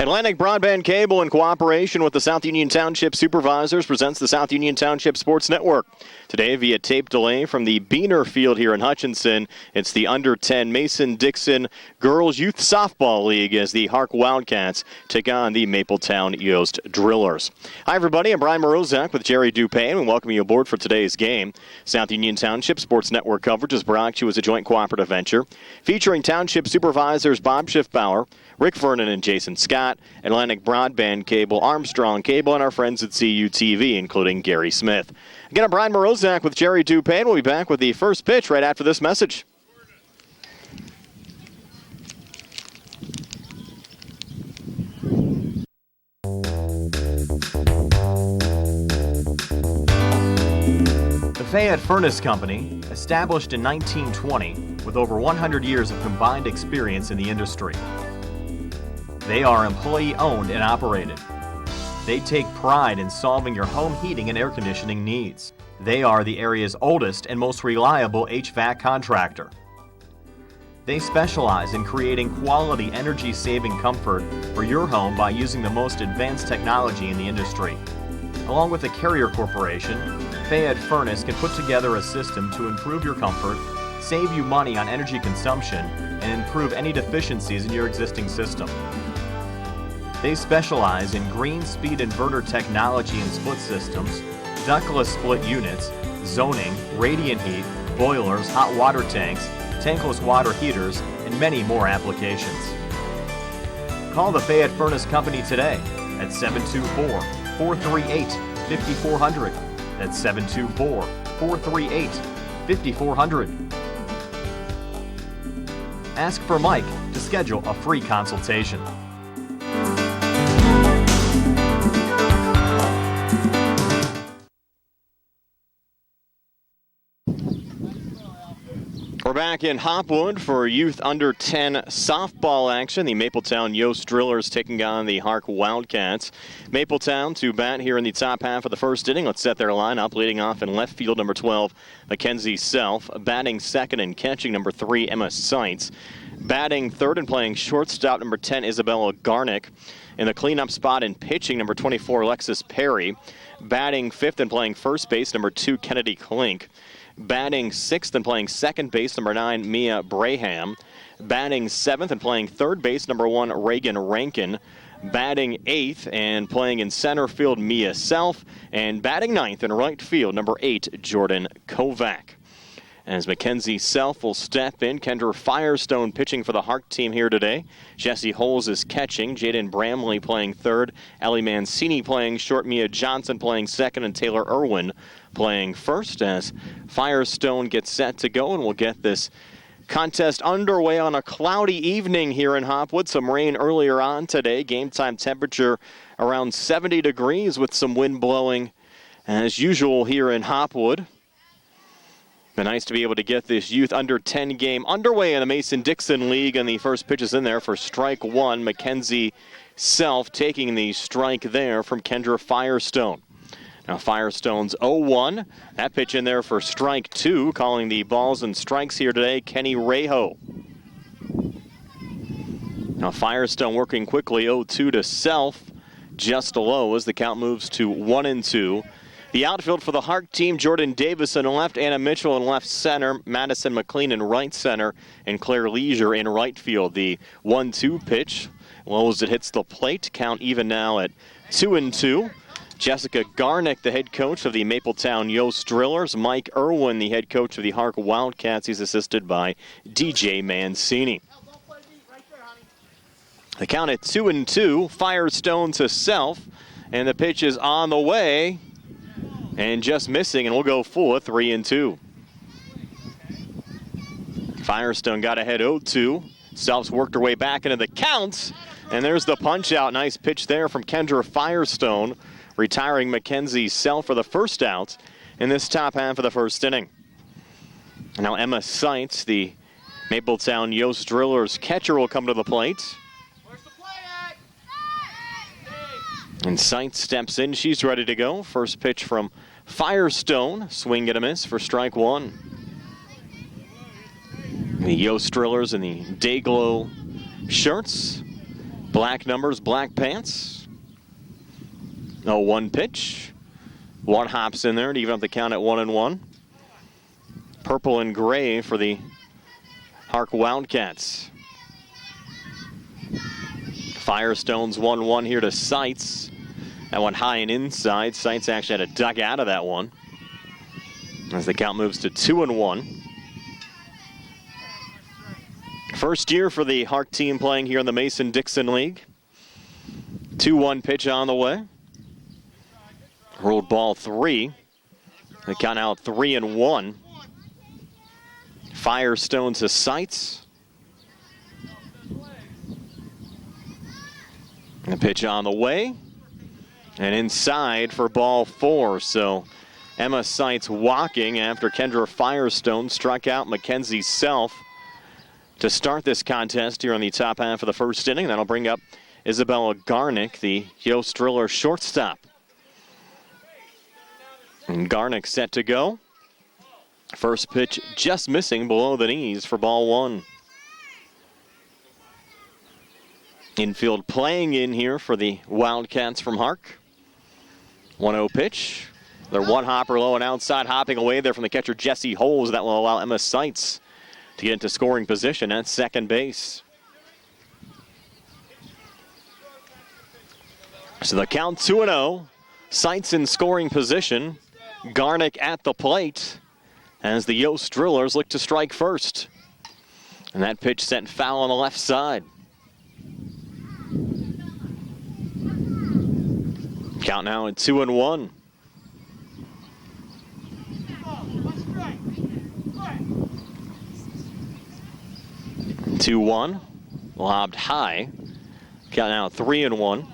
Atlantic Broadband Cable, in cooperation with the South Union Township Supervisors, presents the South Union Township Sports Network. Today, via tape delay from the Beaner Field here in Hutchinson, it's the Under-10 Mason-Dixon Girls Youth Softball League as the HARC Wildcats take on the Mapletown Yost Drillers. Hi, everybody. I'm Brian Morozak with Jerry Dupay, and we welcome you aboard for today's game. South Union Township Sports Network coverage is brought to you as a joint cooperative venture featuring Township Supervisors Bob Schiffbauer, Rick Vernon, and Jason Scott, Atlantic Broadband Cable, Armstrong Cable, and our friends at CUTV, including Gary Smith. Again, I'm Brian Morozak with Jerry Dupay, and we'll be back with the first pitch right after this message. The Fayette Furnace Company, established in 1920 with over 100 years of combined experience in the industry. They are employee-owned and operated. They take pride in solving your home heating and air conditioning needs. They are the area's oldest and most reliable HVAC contractor. They specialize in creating quality energy-saving comfort for your home by using the most advanced technology in the industry. Along with the Carrier Corporation, Fayette Furnace can put together a system to improve your comfort, save you money on energy consumption, and improve any deficiencies in your existing system. They specialize in green speed inverter technology and split systems, ductless split units, zoning, radiant heat, boilers, hot water tanks, tankless water heaters, and many more applications. Call the Fayette Furnace Company today at 724-438-5400. That's 724-438-5400. Ask for Mike to schedule a free consultation. We're back in Hopwood for Youth Under-10 softball action. The Mapletown Yost Drillers taking on the HARC Wildcats. Mapletown to bat here in the top half of the first inning. Let's set their lineup. Leading off in left field, number 12, Mackenzie Self. Batting second and catching, number 3, Emma Seitz. Batting third and playing shortstop, number 10, Isabella Garnick. In the cleanup spot and pitching, number 24, Alexis Perry. Batting fifth and playing first base, number 2, Kennedy Klink. Batting sixth and playing second base, number 9, Mia Braham. Batting seventh and playing third base, number 1, Reagan Rankin. Batting eighth and playing in center field, Mia Self. And batting ninth in right field, number 8, Jordan Kovac. As Mackenzie Self will step in, Kendra Firestone pitching for the HARC team here today. Jesse Holes is catching. Jaden Bramley playing third. Ellie Mancini playing short. Mia Johnson playing second. And Taylor Irwin playing first as Firestone gets set to go. And we'll get this contest underway on a cloudy evening here in Hopwood. Some rain earlier on today. Game time temperature around 70 degrees with some wind blowing as usual here in Hopwood. Been nice to be able to get this Youth Under-10 game underway in the Mason-Dixon League, and the first pitch is in there for strike one. Mackenzie Self taking the strike there from Kendra Firestone. Now Firestone's 0-1. That pitch in there for strike two, calling the balls and strikes here today, Kenny Rejo. Now Firestone working quickly, 0-2 to Self, just low as the count moves to 1-2. The outfield for the HARC team, Jordan Davis in left, Anna Mitchell in left center, Madison McLean in right center, and Claire Leisure in right field. The 1-2 pitch, low as it hits the plate, count even now at 2-2. Jessica Garnick, the head coach of the Mapletown Yost Drillers. Mike Irwin, the head coach of the HARC Wildcats. He's assisted by DJ Mancini. The count at 2-2, Firestone to Self, and the pitch is on the way. And just missing, and we'll go full at 3-2. Firestone got ahead 0-2. Self's worked her way back into the count. And there's the punch out. Nice pitch there from Kendra Firestone, retiring Mackenzie Self for the first out in this top half of the first inning. Now Emma Seitz, the Mapletown Yost Drillers catcher, will come to the plate. And Seitz steps in. She's ready to go. First pitch from Firestone. Swing and a miss for strike one. The Yost Drillers in the Dayglow shirts. Black numbers, black pants. 0-1 pitch. One hops in there to even up the count at 1-1. Purple and gray for the HARC Wildcats. Firestone's 1-1 here to Seitz. That one high and inside. Seitz actually had to duck out of that one as the count moves to 2-1. First year for the HARC team playing here in the Mason-Dixon League. 2-1 pitch on the way. Rolled ball 3. The count out 3-1. Firestone to Seitz. The pitch on the way. And inside for ball 4. So Emma Seitz walking after Kendra Firestone struck out Mackenzie Self to start this contest here on the top half of the first inning. That'll bring up Isabella Garnick, the Yost Driller shortstop. And Garnick set to go. First pitch just missing below the knees for ball 1. Infield playing in here for the Wildcats from HARC. 1-0 pitch. They're one hopper low and outside, hopping away there from the catcher Jesse Holes. That will allow Emma Seitz to get into scoring position at second base. So the count 2-0. Seitz in scoring position. Garnick at the plate as the Yost Drillers look to strike first. And that pitch sent foul on the left side. Count now at 2-1. Two-one, lobbed high. Count now 3-1.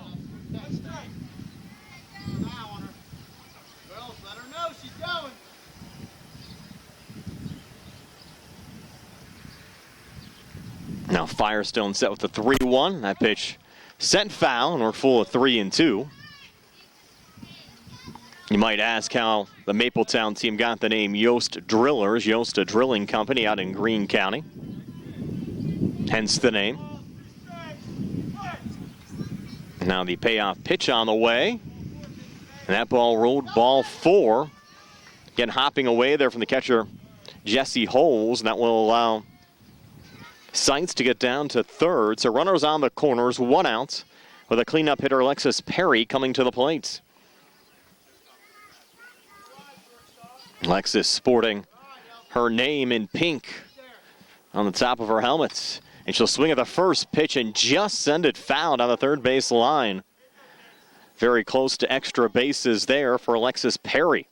Now Firestone set with the 3-1. That pitch sent foul, and we're full of 3-2. You might ask how the Mapletown team got the name Yost Drillers. Yost, a drilling company out in Greene County. Hence the name. Now the payoff pitch on the way. And that ball rolled ball 4. Again, hopping away there from the catcher Jesse Holes. And that will allow Seitz to get down to third. So runners on the corners, 1 out, with a cleanup hitter Alexis Perry coming to the plate. Alexis sporting her name in pink on the top of her helmet. And she'll swing at the first pitch and just send it foul down the third base line. Very close to extra bases there for Alexis Perry.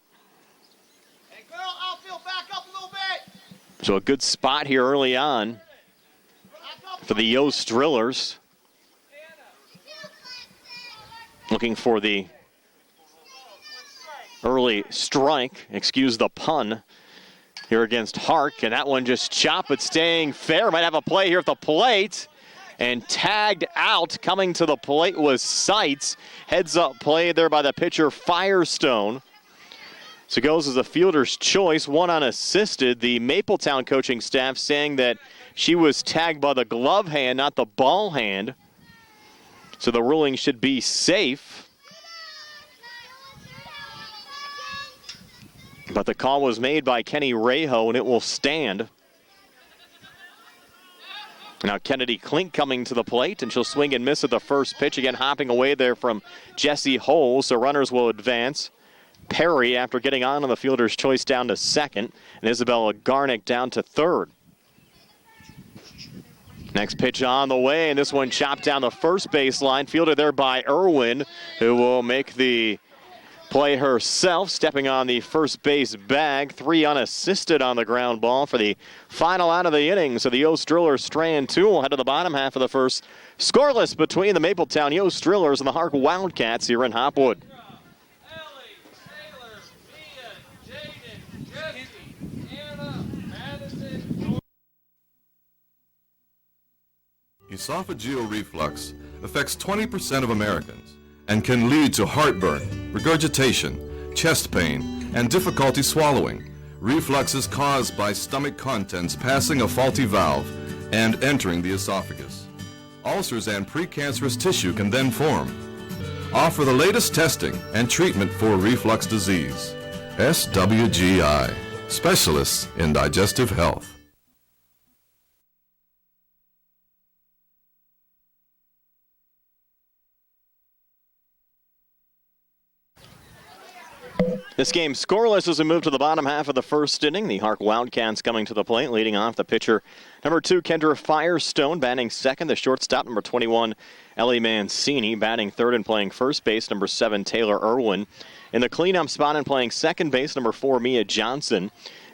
Hey, girl, outfield, back up a little bit. So a good spot here early on for the Yost Drillers. Looking for the early strike, excuse the pun, here against HARC. And that one just chopped, but staying fair. Might have a play here at the plate. And tagged out, coming to the plate was Seitz. Heads up play there by the pitcher Firestone. So it goes as a fielder's choice, 1 unassisted. The Mapletown coaching staff saying that she was tagged by the glove hand, not the ball hand. So the ruling should be safe. But the call was made by Kenny Rejo, and it will stand. Now Kennedy Klink coming to the plate, and she'll swing and miss at the first pitch. Again, hopping away there from Jesse Holes, so runners will advance. Perry, after getting on the fielder's choice, down to second, and Isabella Garnick down to third. Next pitch on the way, and this one chopped down the first baseline. Fielded there by Irwin, who will make the play herself, stepping on the first base bag. 3 unassisted on the ground ball for the final out of the inning. So the Yost Drillers strand 2 will head to the bottom half of the first. Scoreless between the Mapletown Yost Drillers and the HARC Wildcats here in Hopwood. Esophageal reflux affects 20% of Americans and can lead to heartburn, regurgitation, chest pain, and difficulty swallowing. Reflux is caused by stomach contents passing a faulty valve and entering the esophagus. ulcers and precancerous tissue can then form. Offer the latest testing and treatment for reflux disease. SWGI, specialists in digestive health. This game scoreless as we move to the bottom half of the first inning. The HARC Wildcats coming to the plate, leading off the pitcher, number 2, Kendra Firestone, batting second. The shortstop, number 21, Ellie Mancini, batting third and playing first base, number 7, Taylor Irwin. In the cleanup spot and playing second base, number 4, Mia Johnson.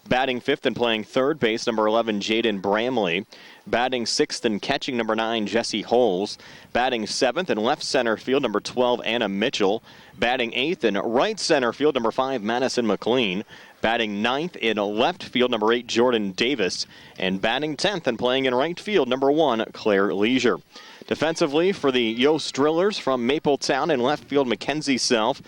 Batting fifth and playing third base, number 11, Jaden Bramley. Batting sixth and catching, number 9, Jesse Holes. Batting seventh in left center field, number 12, Anna Mitchell. Batting eighth in right center field, number 5, Madison McLean. Batting ninth in left field, number 8, Jordan Davis. And batting 10th and playing in right field, number 1, Claire Leisure. Defensively for the Yost Drillers from Mapletown in left field, Mackenzie Self.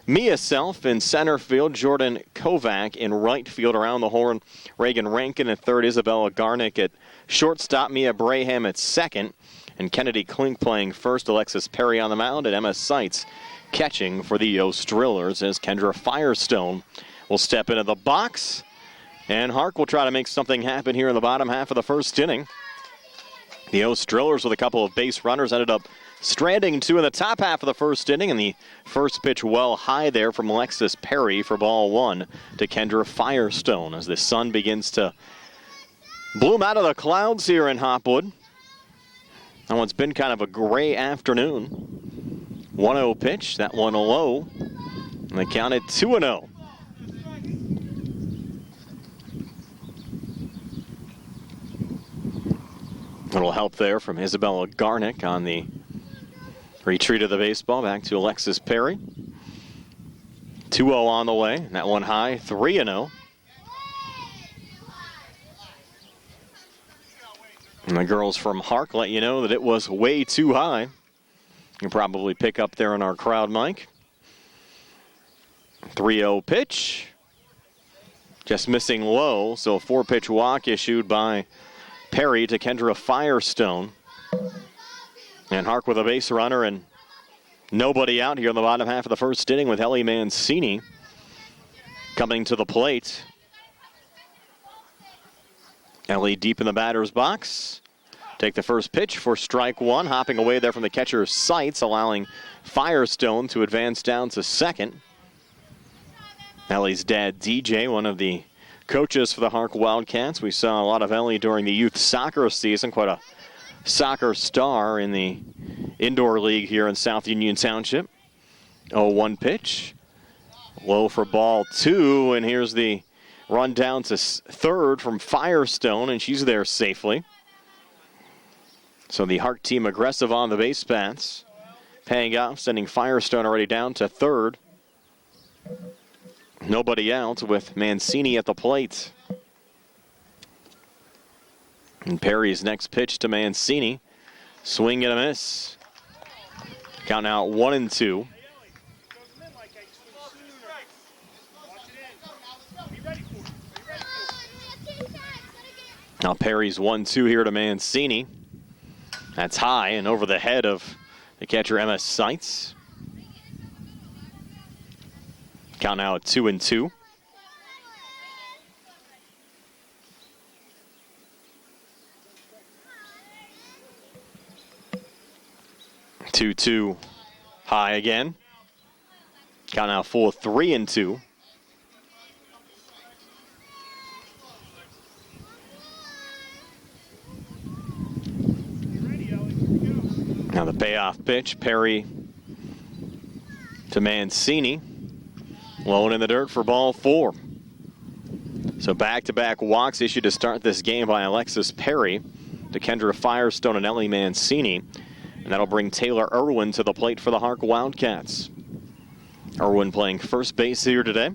Mia Self in center field, Jordan Kovac in right field. Around the horn, Reagan Rankin at third, Isabella Garnick at shortstop, Mia Braham at second, and Kennedy Klink playing first, Alexis Perry on the mound, and Emma Seitz catching for the Yost Drillers as Kendra Firestone will step into the box. And HARC will try to make something happen here in the bottom half of the first inning. The Yost Drillers with a couple of base runners ended up stranding 2 in the top half of the first inning, and the first pitch well high there from Alexis Perry for ball 1 to Kendra Firestone as the sun begins to bloom out of the clouds here in Hopwood. Now it's been kind of a gray afternoon. 1-0 pitch, that one low, and they counted 2-0. Little help there from Isabella Garnick on the retreat of the baseball. Back to Alexis Perry. 2-0 on the way. That one high, 3-0. And the girls from HARC let you know that it was way too high. You can probably pick up there on our crowd mic. 3-0 pitch. Just missing low, so a 4-pitch walk issued by Perry to Kendra Firestone. And HARC with a base runner and nobody out here in the bottom half of the first inning with Ellie Mancini coming to the plate. Ellie deep in the batter's box. Take the first pitch for strike 1. Hopping away there from the catcher's sights, allowing Firestone to advance down to second. Ellie's dad, DJ, one of the coaches for the HARC Wildcats. We saw a lot of Ellie during the youth soccer season, quite a soccer star in the indoor league here in South Union Township. 0-1 pitch. Low for ball 2, and here's the run down to third from Firestone, and she's there safely. So the HARC team aggressive on the base paths, paying off, sending Firestone already down to third. Nobody out with Mancini at the plate. And Perry's next pitch to Mancini. Swing and a miss. Count now 1-2. Now Perry's 1-2 here to Mancini. That's high and over the head of the catcher, Emma Seitz. Count now at 2-2. Two high again. Count now full 3-2. Now the payoff pitch, Perry to Mancini. Low in the dirt for ball 4. So back-to-back walks issued to start this game by Alexis Perry to Kendra Firestone and Ellie Mancini. And that'll bring Taylor Irwin to the plate for the HARC Wildcats. Irwin playing first base here today.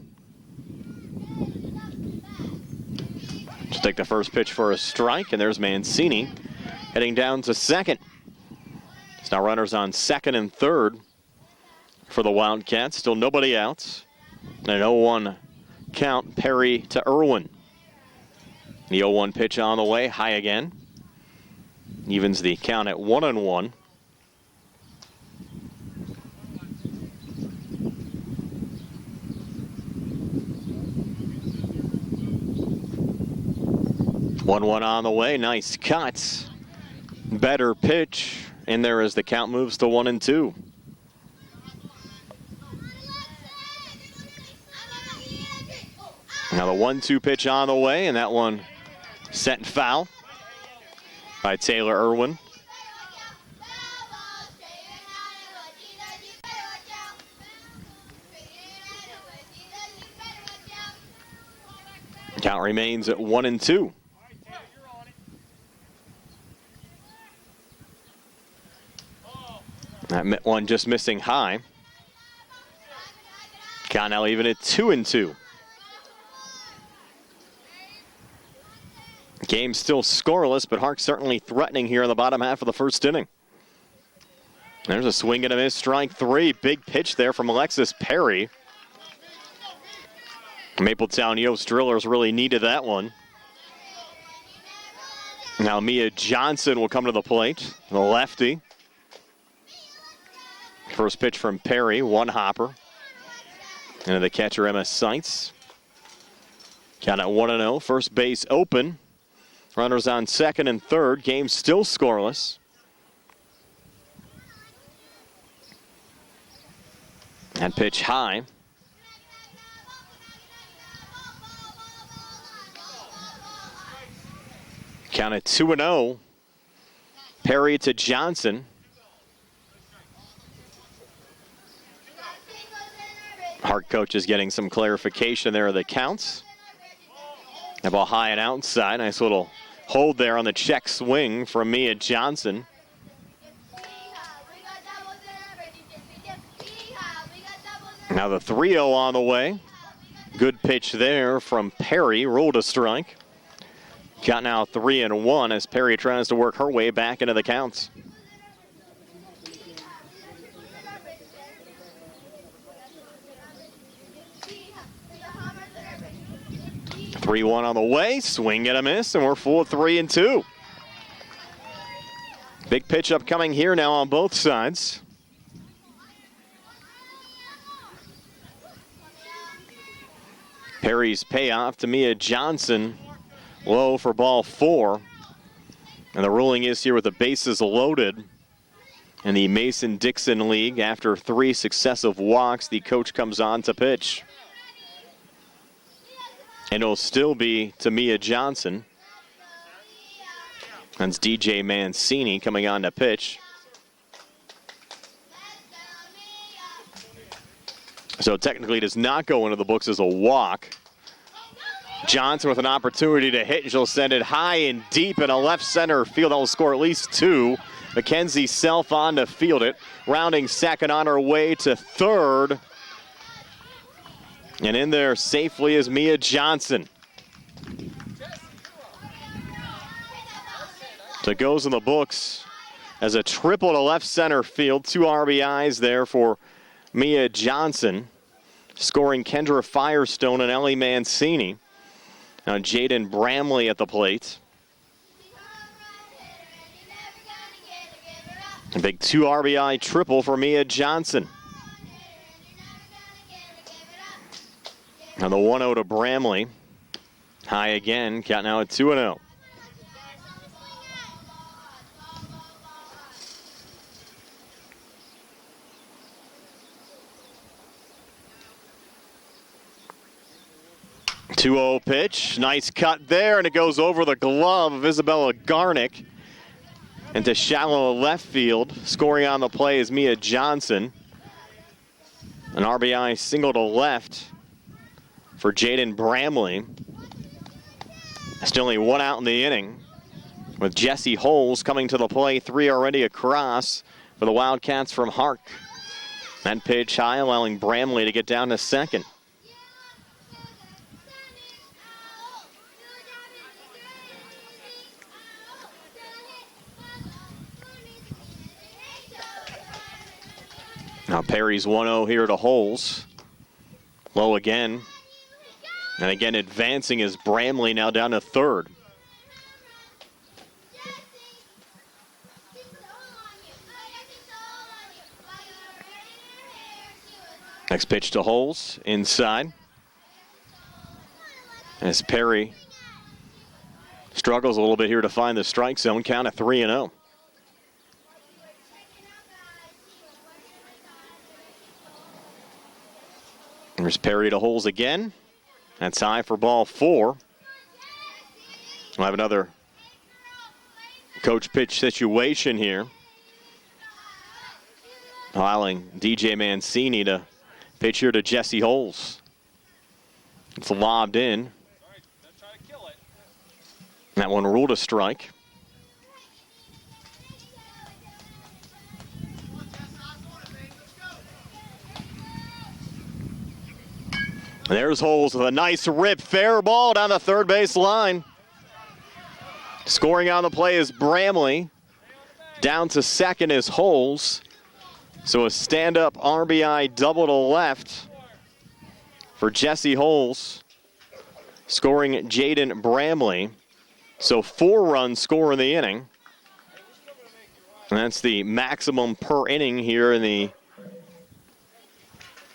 She'll take the first pitch for a strike, and there's Mancini heading down to second. It's now runners on second and third for the Wildcats. Still nobody out. And an 0-1 count, Perry to Irwin. The 0-1 pitch on the way, high again. Evens the count at 1-1. One on the way. Nice cut. Better pitch. And there as the count moves to 1-2. Now the 1-2 pitch on the way, and that one set and foul by Taylor Irwin. Count remains at 1-2. That one just missing high. Count now even at 2-2. Game still scoreless, but HARC certainly threatening here in the bottom half of the first inning. There's a swing and a miss, strike three. Big pitch there from Alexis Perry. Mapletown Yost Drillers really needed that one. Now Mia Johnson will come to the plate, the lefty. First pitch from Perry, one hopper. Into the catcher, Emma Seitz. Count at 1-0, first base open. Runners on second and third. Game still scoreless. And pitch high. Count at 2-0. Perry to Johnson. HARC coach is getting some clarification there of the counts. The ball high and outside. Nice little hold there on the check swing from Mia Johnson. Now the 3-0 on the way. Good pitch there from Perry. Rolled a strike. Count now 3-1 as Perry tries to work her way back into the counts. Three-one on the way, swing and a miss, and we're full of 3-2. Big pitch upcoming here now on both sides. Perry's payoff to Mia Johnson, low for ball 4. And the ruling is here with the bases loaded in the Mason-Dixon League. After 3 successive walks, the coach comes on to pitch. And it'll still be to Mia Johnson. That's DJ Mancini coming on to pitch. So technically does not go into the books as a walk. Johnson with an opportunity to hit, and she'll send it high and deep in a left center field. That will score at least 2. Mackenzie Self on to field it. Rounding second on her way to third. And in there safely is Mia Johnson. So it goes in the books as a triple to left center field. 2 RBIs there for Mia Johnson, scoring Kendra Firestone and Ellie Mancini. Now Jaden Bramley at the plate. A big 2 RBI triple for Mia Johnson. And the 1-0 to Bramley. High again, count now at 2-0. Two-0 pitch, nice cut there, and it goes over the glove of Isabella Garnick into shallow left field. Scoring on the play is Mia Johnson. An RBI single to left for Jaden Bramley. Still only 1 out in the inning, with Jesse Holes coming to the play. 3 already across for the Wildcats from HARC. That pitch high, allowing Bramley to get down to second. Now Perry's 1-0 here to Holes. Low again. And again advancing is Bramley, now down to third. Next pitch to Holes, inside. As Perry struggles a little bit here to find the strike zone, count at 3-0. There's Perry to Holes again. That's high for ball 4. We'll have another coach pitch situation here, allowing DJ Mancini to pitch here to Jesse Holes. It's lobbed in. That one ruled a strike. There's Holes with a nice rip, fair ball down the third base line. Scoring on the play is Bramley. Down to second is Holes. So a stand-up RBI double to left for Jesse Holes, scoring Jaden Bramley. So 4-run score in the inning. And that's the maximum per inning here in the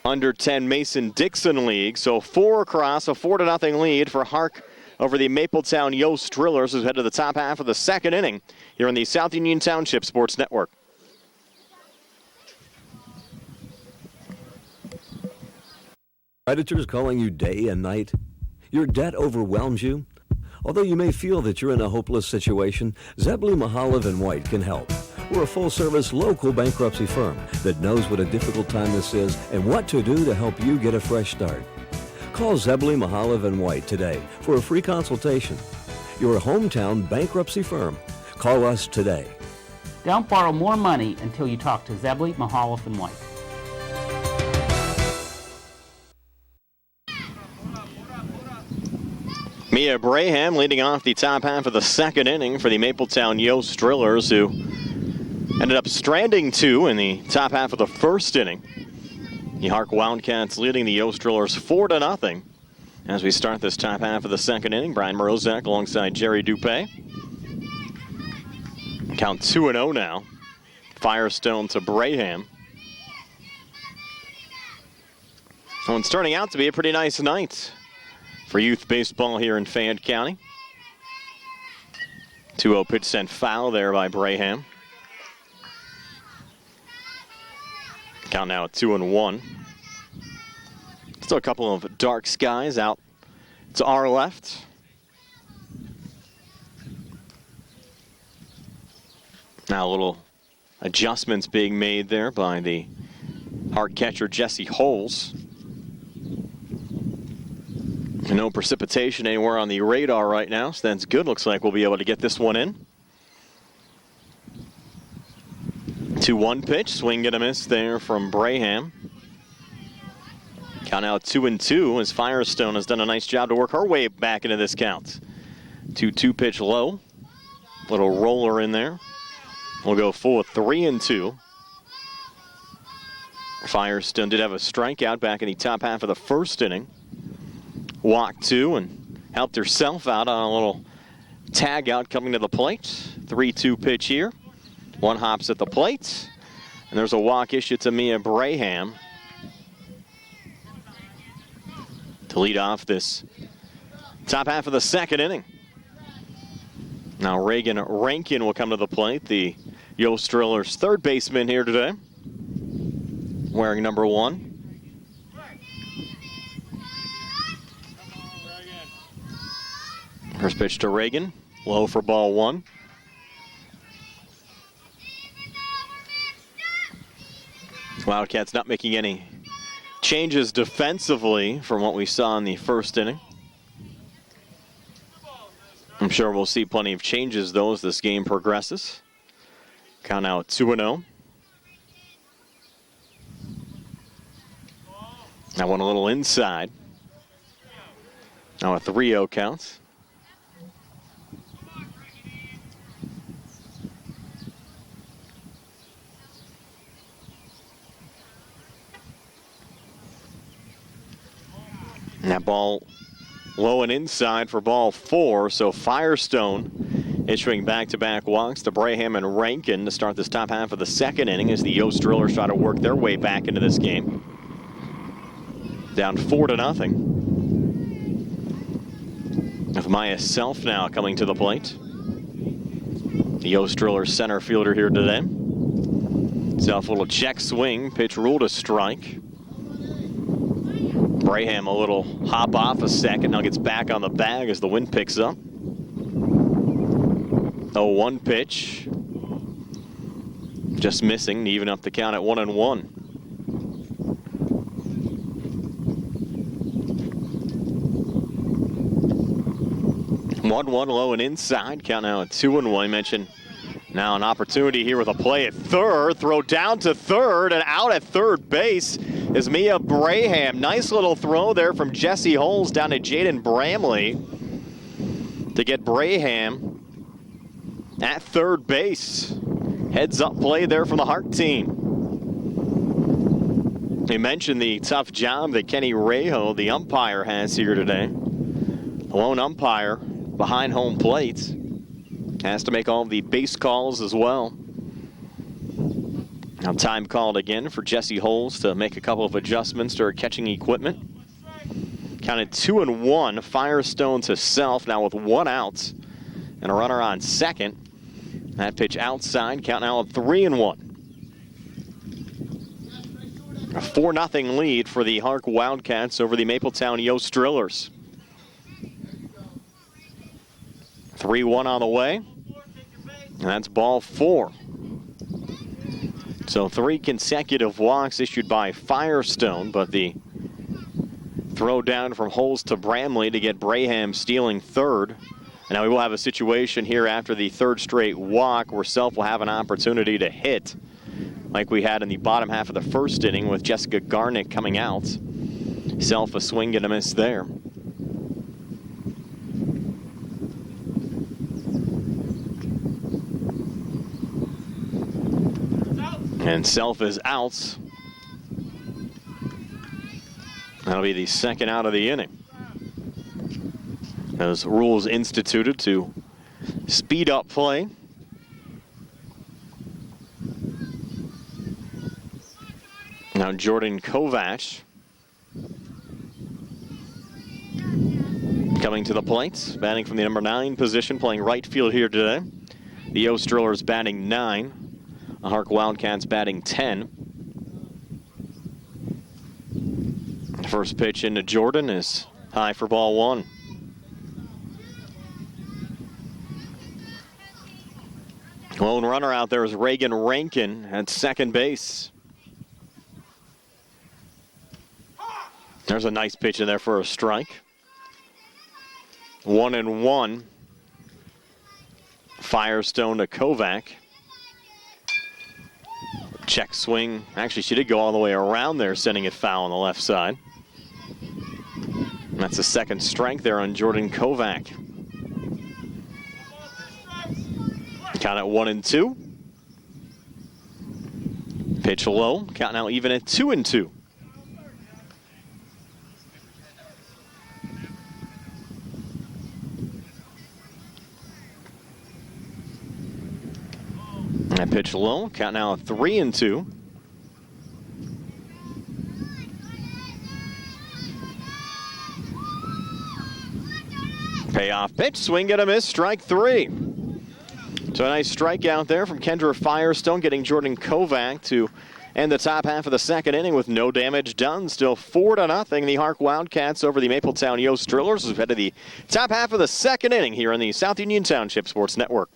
under 10 Mason-Dixon League. So 4 across, a 4-0 lead for HARC over the Mapletown Yost Drillers, who head to the top half of the second inning here on the South Union Township Sports Network. Creditors calling you day and night? Your debt overwhelms you? Although you may feel that you're in a hopeless situation, Zebley, Mahalev & White can help. We're a full-service local bankruptcy firm that knows what a difficult time this is and what to do to help you get a fresh start. Call Zebley, Mahalev & White today for a free consultation. Your hometown bankruptcy firm. Call us today. Don't borrow more money until you talk to Zebley, Mahalev & White. Mia Braham leading off the top half of the second inning for the Mapletown Yost Drillers, who ended up stranding 2 in the top half of the first inning. The HARC Wildcats leading the Yost Drillers 4-0 as we start this top half of the second inning. Brian Morozak alongside Jerry Dupé. Count 2-0 now. Firestone to Braham. Well, it's turning out to be a pretty nice night for youth baseball here in Fayette County. 2-0 pitch sent foul there by Braham. Count now at 2-1. Still a couple of dark skies out to our left. Now a little adjustments being made there by the HARC catcher Jesse Holes. No precipitation anywhere on the radar right now, so that's good. Looks like we'll be able to get this one in. 2-1 pitch, swing and a miss there from Braham. Count out 2-2 as Firestone has done a nice job to work her way back into this count. 2-2 pitch low, little roller in there. We'll go full with 3-2. Firestone did have a strikeout back in the top half of the first inning. Walked 2 and helped herself out on a little tag out coming to the plate. 3-2 pitch here. One hops at the plate. And there's a walk issue to Mia Braham to lead off this top half of the second inning. Now Reagan Rankin will come to the plate, the Yost Drillers' third baseman here today, wearing number 1. First pitch to Reagan, low for ball 1. Wildcats not making any changes defensively from what we saw in the first inning. I'm sure we'll see plenty of changes, though, as this game progresses. Count out 2-0. That one a little inside. Now a 3-0 count. And that ball low and inside for ball 4. So Firestone issuing back-to-back walks to Braham and Rankin to start this top half of the second inning as the Yost Drillers try to work their way back into this game. Down 4-0. With Maya Self now coming to the plate. The Yost Drillers center fielder here today. Self a little check swing, pitch ruled a strike. Braham a little hop off a second, now gets back on the bag as the wind picks up. 0-1 pitch. Just missing to even up the count at 1-1. 1-1 low and inside. Count now at 2-1. You mentioned now an opportunity here with a play at third. Throw down to third and out at third base is Mia Braham. Nice little throw there from Jesse Holes down to Jaden Bramley to get Braham at third base. Heads up play there from the HARC team. We mentioned the tough job that Kenny Rejo, the umpire, has here today. The lone umpire behind home plate. Has to make all the base calls as well. Now time called again for Jesse Holes to make a couple of adjustments to her catching equipment. Counted 2-1, Firestone to Self now with 1 out and a runner on second. That pitch outside, count now at 3-1. A 4-0 lead for the HARC Wildcats over the Mapletown Yost Drillers. 3-1 on the way, and that's ball 4. So 3 consecutive walks issued by Firestone, but the throw down from Holes to Bramley to get Braham stealing third. And now we will have a situation here after the third straight walk where Self will have an opportunity to hit, like we had in the bottom half of the first inning with Jessica Garnick coming out. Self a swing and a miss there. And Self is out. That'll be the second out of the inning. Those rules instituted to speed up play. Now Jordan Kovac coming to the plate, batting from the number 9 position, playing right field here today. The Yost Drillers batting 9. The HARC Wildcats batting 10. The first pitch into Jordan is high for ball 1. Lone runner out there is Reagan Rankin at second base. There's a nice pitch in there for a strike. 1-1. Firestone to Kovac. Check swing. Actually, she did go all the way around there, sending it foul on the left side. And that's the second strike there on Jordan Kovac. Count at 1-2. Pitch low. Count now even at 2-2. That pitch low. Count now at 3-2. Payoff pitch. Swing and a miss. Strike 3. So a nice strikeout there from Kendra Firestone, getting Jordan Kovac to end the top half of the second inning with no damage done. Still 4-0. The HARC Wildcats over the Mapletown Yost Drillers as we head to the top half of the second inning here on the South Union Township Sports Network.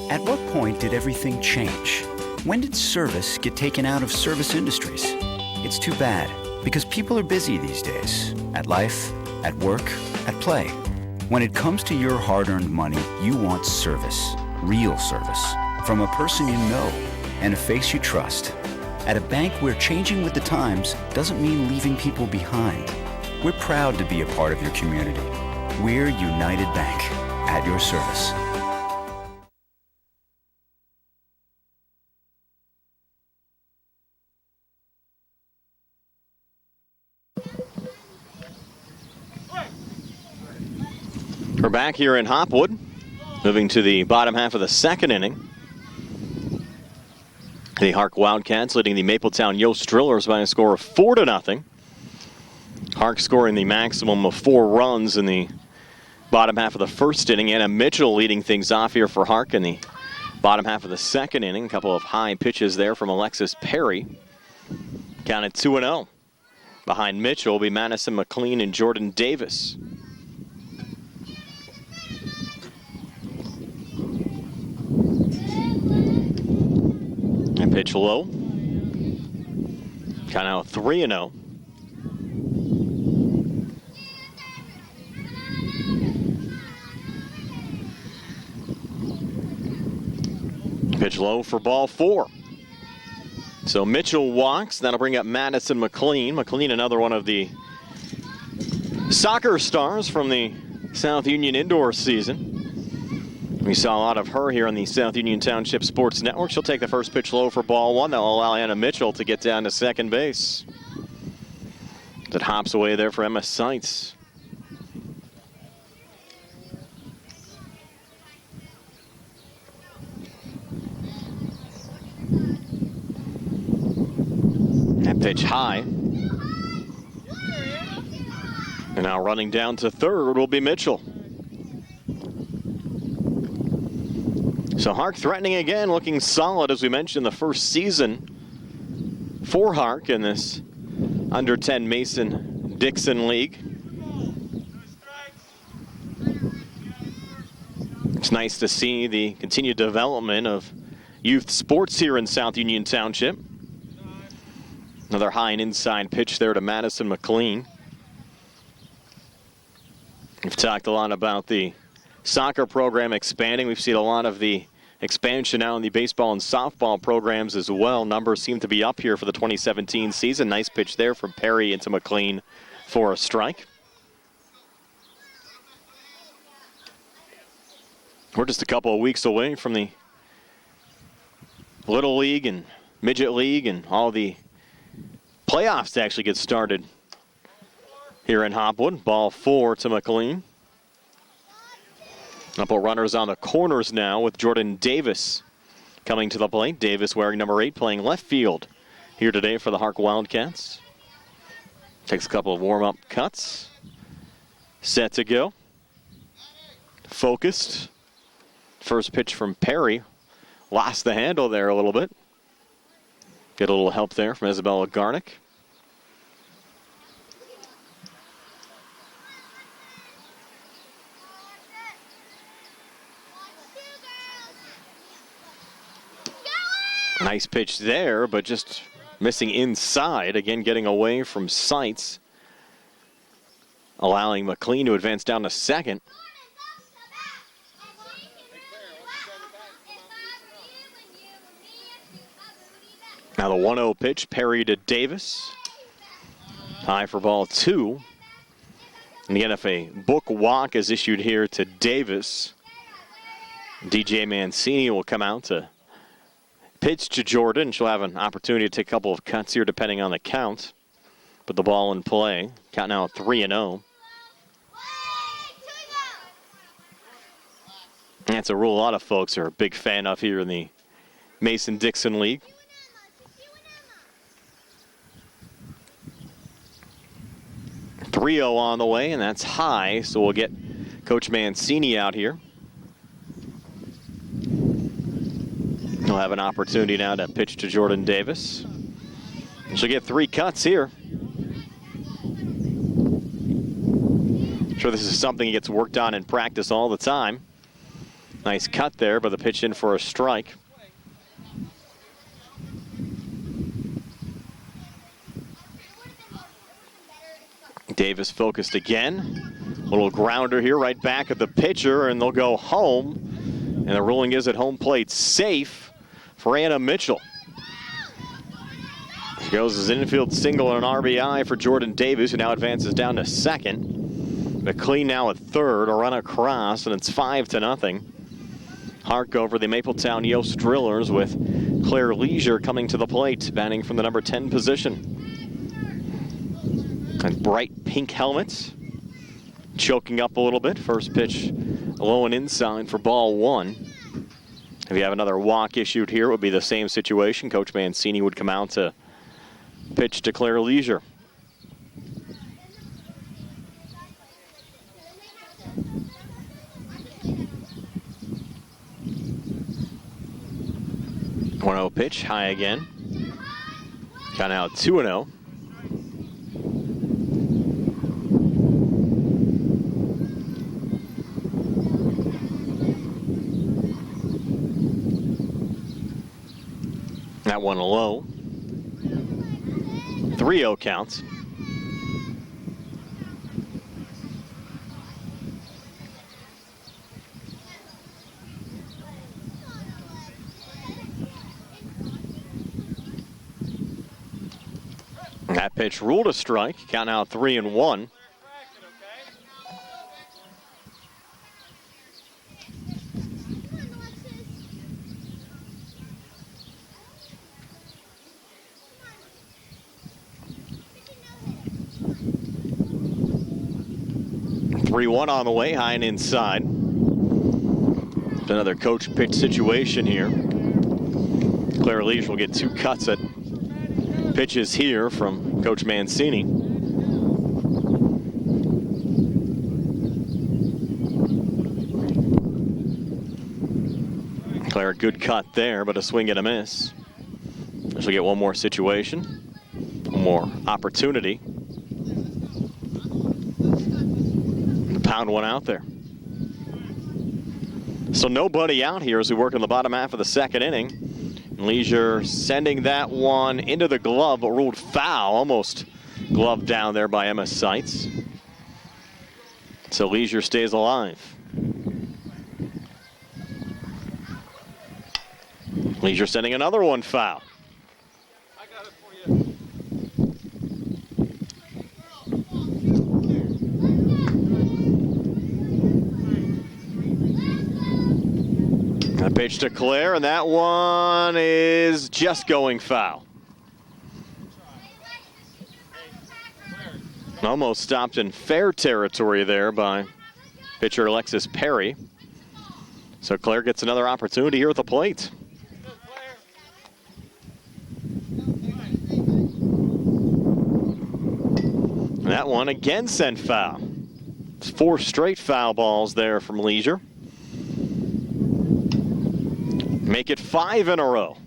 At what point did everything change? When did service get taken out of service industries? It's too bad, because people are busy these days. At life, at work, at play. When it comes to your hard-earned money, you want service. Real service. From a person you know and a face you trust. At a bank where changing with the times doesn't mean leaving people behind. We're proud to be a part of your community. We're United Bank, at your service. We're back here in Hopwood, moving to the bottom half of the second inning. The HARC Wildcats leading the Mapletown Yost Drillers by a score of 4-0. HARC scoring the maximum of 4 runs in the bottom half of the first inning. Anna Mitchell leading things off here for HARC in the bottom half of the second inning. A couple of high pitches there from Alexis Perry. Counted 2-0. Behind Mitchell will be Madison McLean and Jordan Davis. And pitch low. Count out 3-0. Pitch low for ball 4. So Mitchell walks. That'll bring up Madison McLean. McLean, another one of the soccer stars from the South Union indoor season. We saw a lot of her here on the South Union Township Sports Network. She'll take the first pitch low for ball 1. That'll allow Anna Mitchell to get down to second base. That hops away there for Emma Seitz. That pitch high. And now running down to third will be Mitchell. So HARC threatening again, looking solid as we mentioned the first season for HARC in this under 10 Mason-Dixon League. It's nice to see the continued development of youth sports here in South Union Township. Another high and inside pitch there to Madison McLean. We've talked a lot about the soccer program expanding. We've seen a lot of the expansion now in the baseball and softball programs as well. Numbers seem to be up here for the 2017 season. Nice pitch there from Perry into McLean for a strike. We're just a couple of weeks away from the Little League and Midget League and all the playoffs to actually get started here in Hopwood. Ball 4 to McLean. Couple runners on the corners now with Jordan Davis coming to the plate. Davis wearing number 8, playing left field here today for the HARC Wildcats. Takes a couple of warm-up cuts. Set to go. Focused. First pitch from Perry. Lost the handle there a little bit. Get a little help there from Isabella Garnick. Nice pitch there, but just missing inside. Again, getting away from Seitz. Allowing McLean to advance down to second. Now the 1-0 pitch, Perry to Davis. High for ball 2. And again, if a book walk is issued here to Davis, DJ Mancini will come out to pitch to Jordan. She'll have an opportunity to take a couple of cuts here depending on the count. Put the ball in play. Count now 3-0. That's a rule a lot of folks are a big fan of here in the Mason-Dixon League. .30 on the way, and that's high, so we'll get Coach Mancini out here. He'll have an opportunity now to pitch to Jordan Davis. And she'll get 3 cuts here. I'm sure this is something that gets worked on in practice all the time. Nice cut there, but the pitch in for a strike. Davis focused again. Little grounder here right back at the pitcher, and they'll go home. And the ruling is at home plate safe for Anna Mitchell. Here goes his infield single and an RBI for Jordan Davis, who now advances down to second. McLean now at third, a run across, and it's 5-0. HARC over the Mapletown Yost Drillers with Claire Leisure coming to the plate, batting from the number 10 position. And bright pink helmets. choking up a little bit. First pitch low and inside for ball one. If you have another walk issued here, it would be the same situation. Coach Mancini would come out to pitch to Claire Leisure. One-0 pitch, high again. Count out 2-0. That one low. 3-0 counts. That pitch ruled a strike. Count out 3-1. 3-1 on the way, high and inside. It's another coach pitch situation here. Claire Leisure will get two cuts at pitches here from Coach Mancini. Claire, a good cut there, but a swing and a miss. This will get one more situation, one more opportunity. Pound one out there. So nobody out here as we work in the bottom half of the second inning. Leisure sending that one into the glove, but ruled foul. Almost gloved down there by Emma Seitz. So Leisure stays alive. Leisure sending another one foul. I got it for you. A pitch to Claire, and that one is just going foul. Almost stopped in fair territory there by pitcher Alexis Perry. So Claire gets another opportunity here at the plate. And that one again sent foul. It's 4 straight foul balls there from Leisure. Make it 5 in a row.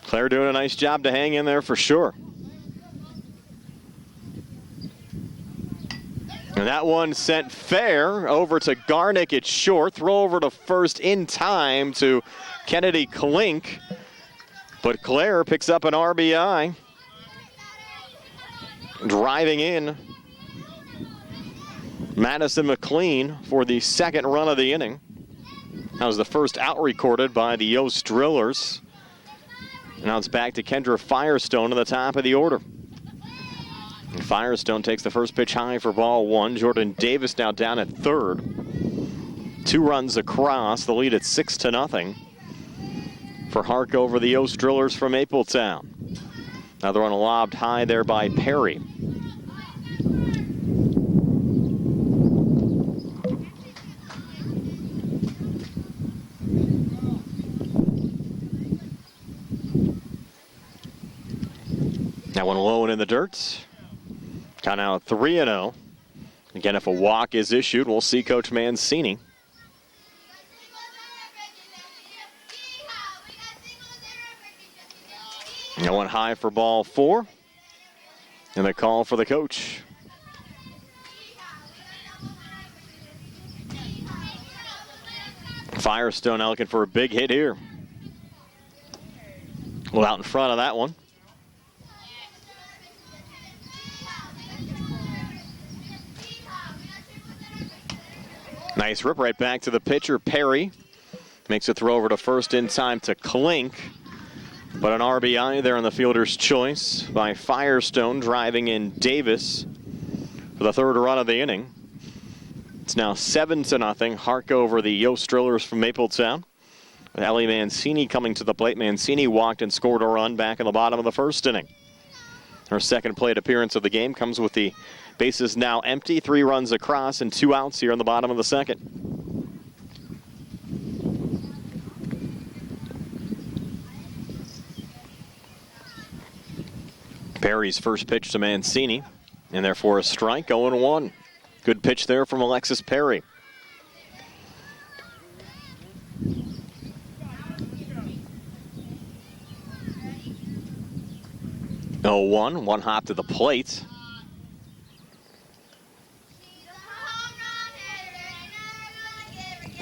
Claire doing a nice job to hang in there for sure. And that one sent fair over to Garnick. It's short. Throw over to first in time to Kennedy Klink. But Claire picks up an RBI. Driving in Madison McLean for the second run of the inning. That was the first out recorded by the Yost Drillers. And now it's back to Kendra Firestone in the top of the order. And Firestone takes the first pitch high for ball one. Jordan Davis now down at third. 2 runs across, the lead at 6-0 for HARC over the Yost Drillers from Mapletown. Another one lobbed high there by Perry. That one low and in the dirt. Count out 3-0. Again, if a walk is issued, we'll see Coach Mancini. That one high for ball 4. And the call for the coach. Firestone now looking for a big hit here. Well, out in front of that one. Nice rip right back to the pitcher, Perry. Makes a throw over to first in time to Klink. But an RBI there on the fielder's choice by Firestone, driving in Davis for the third run of the inning. It's now 7-0. HARC over the Yost Drillers from Mapletown. With Ellie Mancini coming to the plate. Mancini walked and scored a run back in the bottom of the first inning. Her second plate appearance of the game comes with the Base is now empty, 3 runs across and 2 outs here in the bottom of the second. Perry's first pitch to Mancini, and therefore a strike, 0-1. Good pitch there from Alexis Perry. 0-1, 1 hop to the plate.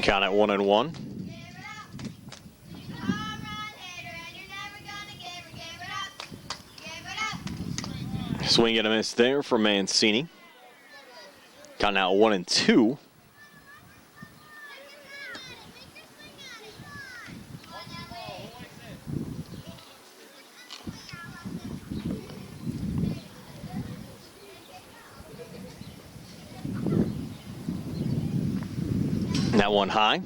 Count at 1-1. Swing and a miss there for Mancini. Count now 1-2. That one high.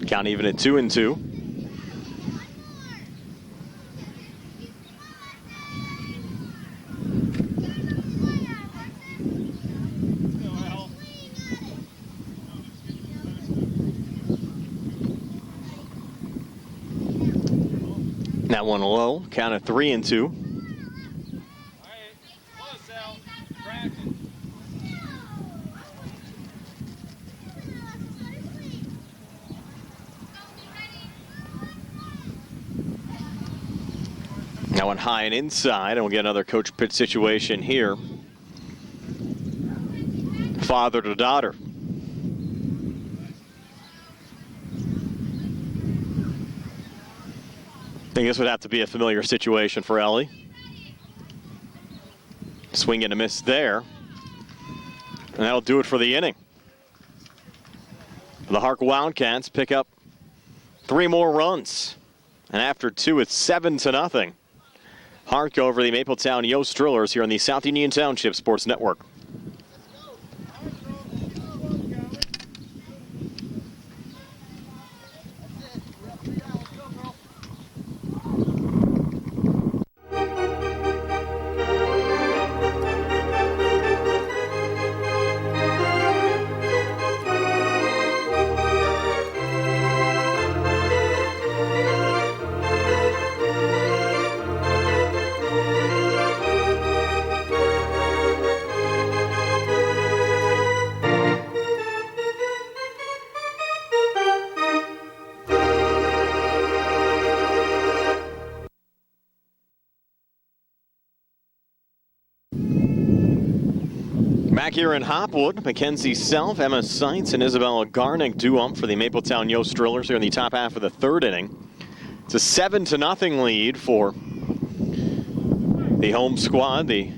Count even at 2-2. That one low. Count at 3-2. That one high and inside, and we'll get another coach pitch situation here. Father to daughter. I think this would have to be a familiar situation for Ellie. Swing and a miss there. And that'll do it for the inning. The HARC Wildcats pick up 3 more runs. And after 2, it's 7-0. HARC over the Mapletown Yost Drillers here on the South Union Township Sports Network. Back here in Hopwood, Mackenzie Self, Emma Seitz, and Isabella Garnick do ump for the Mapletown Yost Drillers here in the top half of the 3rd inning. It's a 7-0 lead for the home squad, the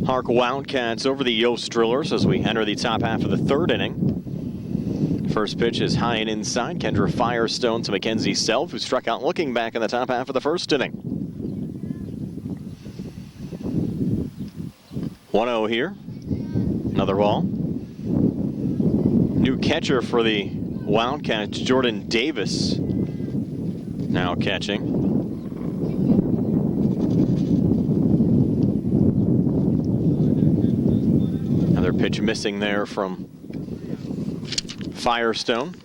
HARC Wildcats over the Yost Drillers as we enter the top half of the 3rd inning. First pitch is high and inside. Kendra Firestone to Mackenzie Self, who struck out looking back in the top half of the 1st inning. 1-0 here. Another ball. New catcher for the Wildcats, Jordan Davis, now catching. Another pitch missing there from Firestone.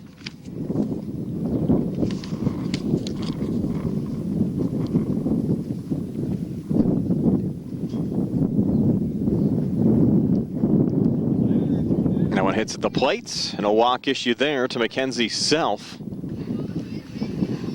Hits at the plate, and a walk issue there to Mackenzie Self.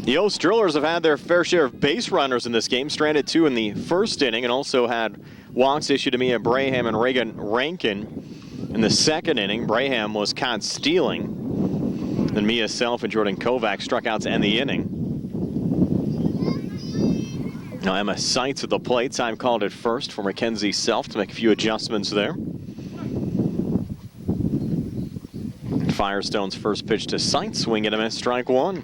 The Yost Drillers have had their fair share of base runners in this game, stranded 2 in the 1st inning, and also had walks issued to Mia Braham and Reagan Rankin in the 2nd inning. Braham was caught stealing. Then Mia Self and Jordan Kovac struck out to end the inning. Now Emma Seitz at the plate. Time called at first for Mackenzie Self to make a few adjustments there. Firestone's first pitch to Seitz, swing and a miss, strike 1.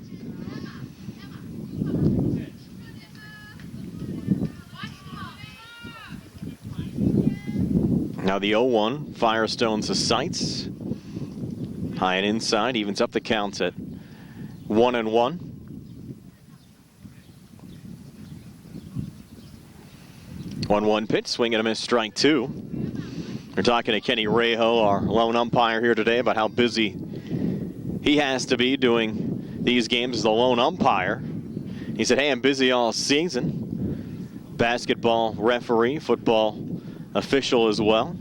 Now the 0-1, Firestone's to Seitz. High and inside, evens up the counts at 1-1. One pitch, swing and a miss, strike 2. We're talking to Kenny Rejo, our lone umpire here today, about how busy he has to be doing these games as the lone umpire. He said, hey, I'm busy all season. Basketball referee, football official as well.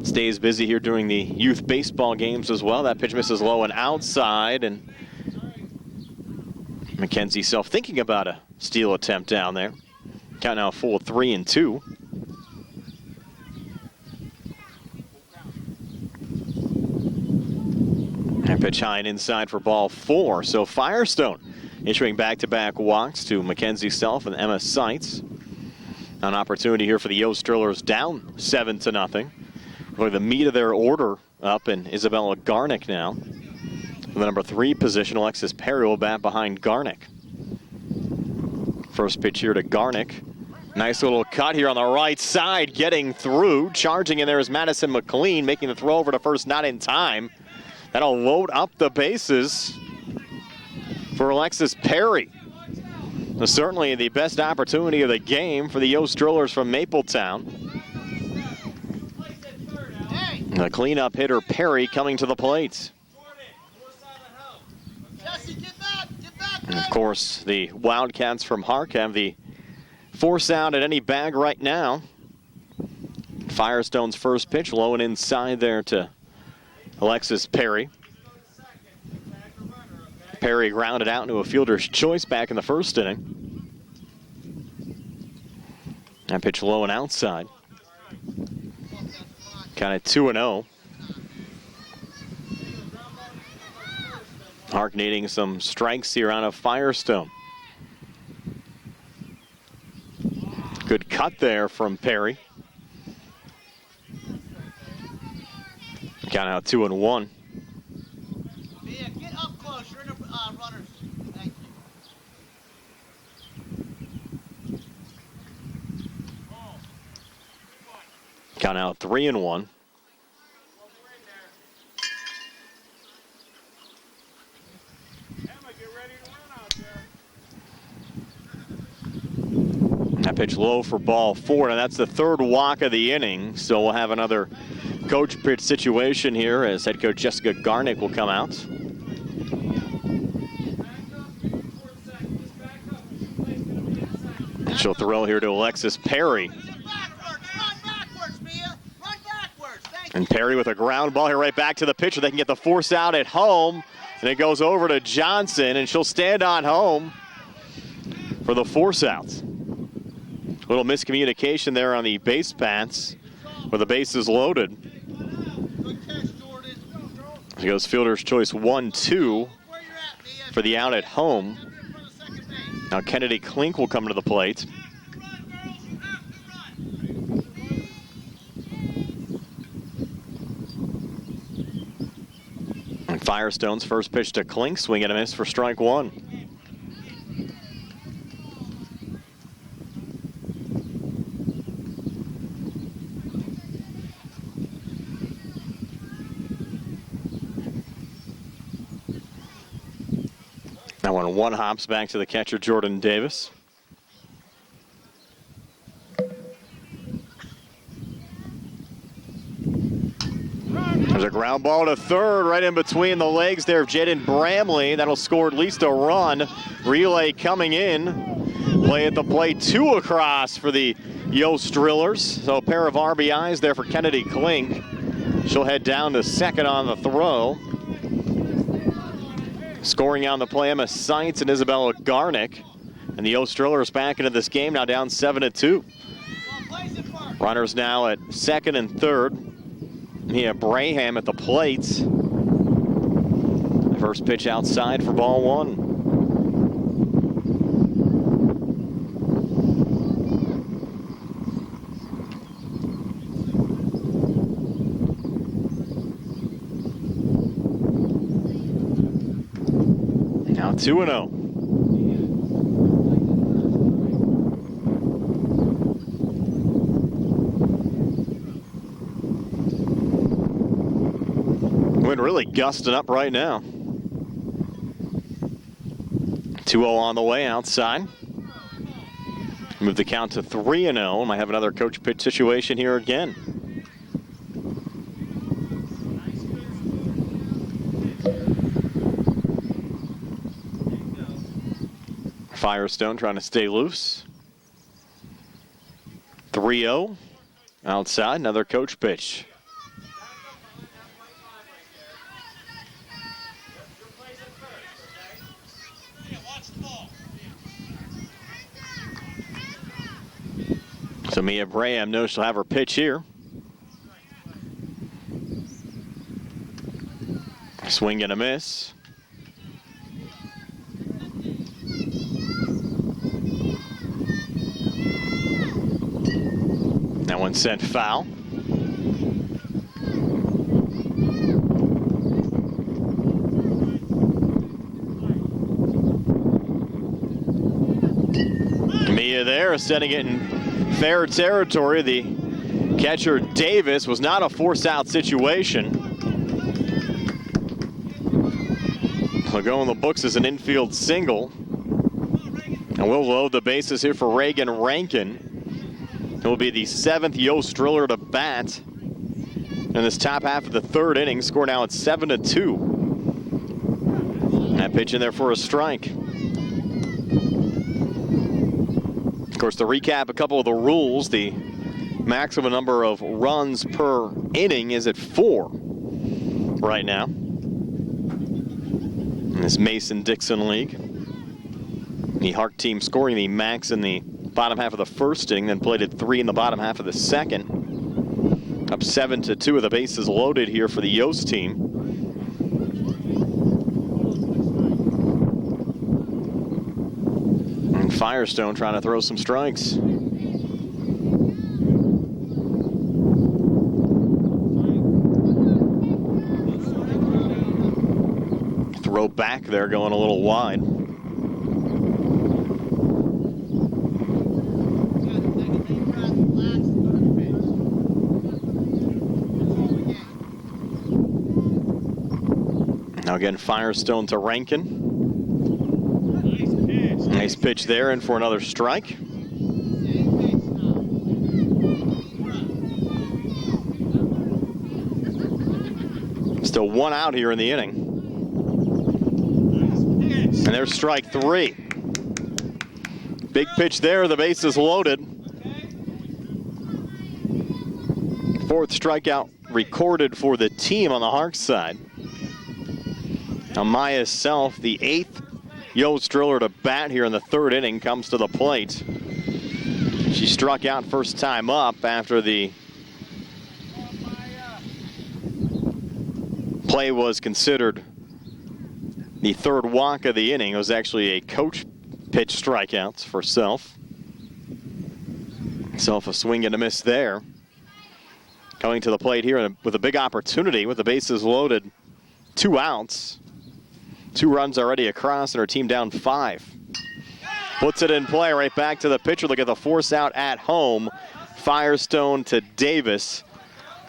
Stays busy here during the youth baseball games as well. That pitch misses low and outside, and Mackenzie Self thinking about a steal attempt down there. Count now full 3-2. And pitch high and inside for ball 4. So Firestone issuing back-to-back walks to Mackenzie Self and Emma Seitz. An opportunity here for the Yost Drillers, down 7-0. Really the meat of their order up, and Isabella Garnick now. In the number 3 position, Alexis Perry will bat behind Garnick. First pitch here to Garnick. Nice little cut here on the right side, getting through. Charging in there is Madison McLean, making the throw over to first, not in time. That'll load up the bases for Alexis Perry. So certainly the best opportunity of the game for the Yost Drillers from Mapletown. The cleanup hitter Perry coming to the plate. And of course, the Wildcats from HARC have the force out at any bag right now. Firestone's first pitch, low and inside there to Alexis Perry. Perry grounded out into a fielder's choice back in the first inning. That pitch low and outside. Kind of 2-0. HARC needing some strikes here on a Firestone. Good cut there from Perry. Count out 2-1. Yeah, get up close. You're in the runners. Thank you. Count out 3-1. That pitch low for ball 4, and that's the third walk of the inning. So we'll have another coach pitch situation here as head coach Jessica Garnick will come out. And she'll throw here to Alexis Perry. And Perry with a ground ball here right back to the pitcher. They can get the force out at home, and it goes over to Johnson, and she'll stand on home for the force out. A little miscommunication there on the base paths where the base is loaded. It goes fielder's choice 1-2 for the out at home. Now Kennedy Klink will come to the plate. And Firestone's first pitch to Klink, swing and a miss for strike 1. That one hops back to the catcher, Jordan Davis. There's a ground ball to third, right in between the legs there of Jaden Bramley. That'll score at least a run. Relay coming in. Play at the plate, 2 across for the Yost Drillers. So a pair of RBIs there for Kennedy Klink. She'll head down to second on the throw. Scoring on the play, Emma Seitz and Isabella Garnick. And the Yost Drillers back into this game, now down 7-2. Runners now at second and third. Mia Braham at the plate. The first pitch outside for ball 1. Now 2-0. Wind really gusting up right now. 2-0 on the way outside. Move the count to 3-0. Might have another coach pitch situation here again. Firestone trying to stay loose. 3-0. Outside, another coach pitch. So Mia Braham knows she'll have her pitch here. Swing and a miss. That one sent foul. Mia there, setting it in fair territory. The catcher Davis was not a force out situation. Will go in the books as an infield single. And we'll load the bases here for Reagan Rankin. It will be the 7th Yost Driller to bat in this top half of the 3rd inning. Score now at 7-2. That pitch in there for a strike. Of course, to recap a couple of the rules, the maximum number of runs per inning is at 4 right now in this Mason-Dixon League. The HARC team scoring the max in the bottom half of the 1st inning, then played at 3 in the bottom half of the 2nd. Up 7-2 with the bases loaded here for the Yost team. And Firestone trying to throw some strikes. Throw back there, going a little wide. Now again, Firestone to Rankin. Nice pitch there, and for another strike. Still 1 out here in the inning. And there's strike 3. Big pitch there, the base is loaded. 4th strikeout recorded for the team on the HARC side. Amaya Self, the 8th Yost Driller to bat here in the 3rd inning, comes to the plate. She struck out first time up after the play was considered the 3rd walk of the inning. It was actually a coach pitch strikeouts for Self. Self a swing and a miss there. Coming to the plate here with a big opportunity with the bases loaded. 2 outs. 2 runs already across and her team down 5. Puts it in play right back to the pitcher. Look at the force out at home. Firestone to Davis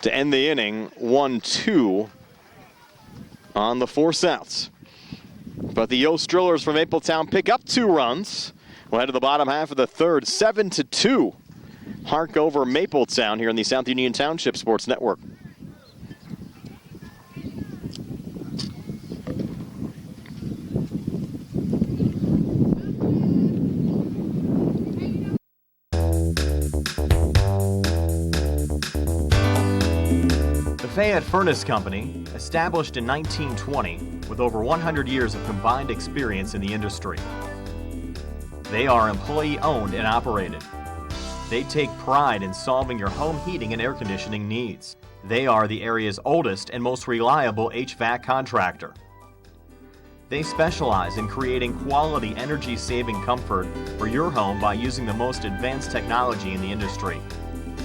to end the inning. 1-2 on the force outs. But the Yost Drillers from Mapletown pick up 2 runs. We'll head to the bottom half of the 3rd. 7-2. HARC over Mapletown here in the South Union Township Sports Network. The Fayette Furnace Company, established in 1920 with over 100 years of combined experience in the industry. They are employee-owned and operated. They take pride in solving your home heating and air conditioning needs. They are the area's oldest and most reliable HVAC contractor. They specialize in creating quality energy-saving comfort for your home by using the most advanced technology in the industry.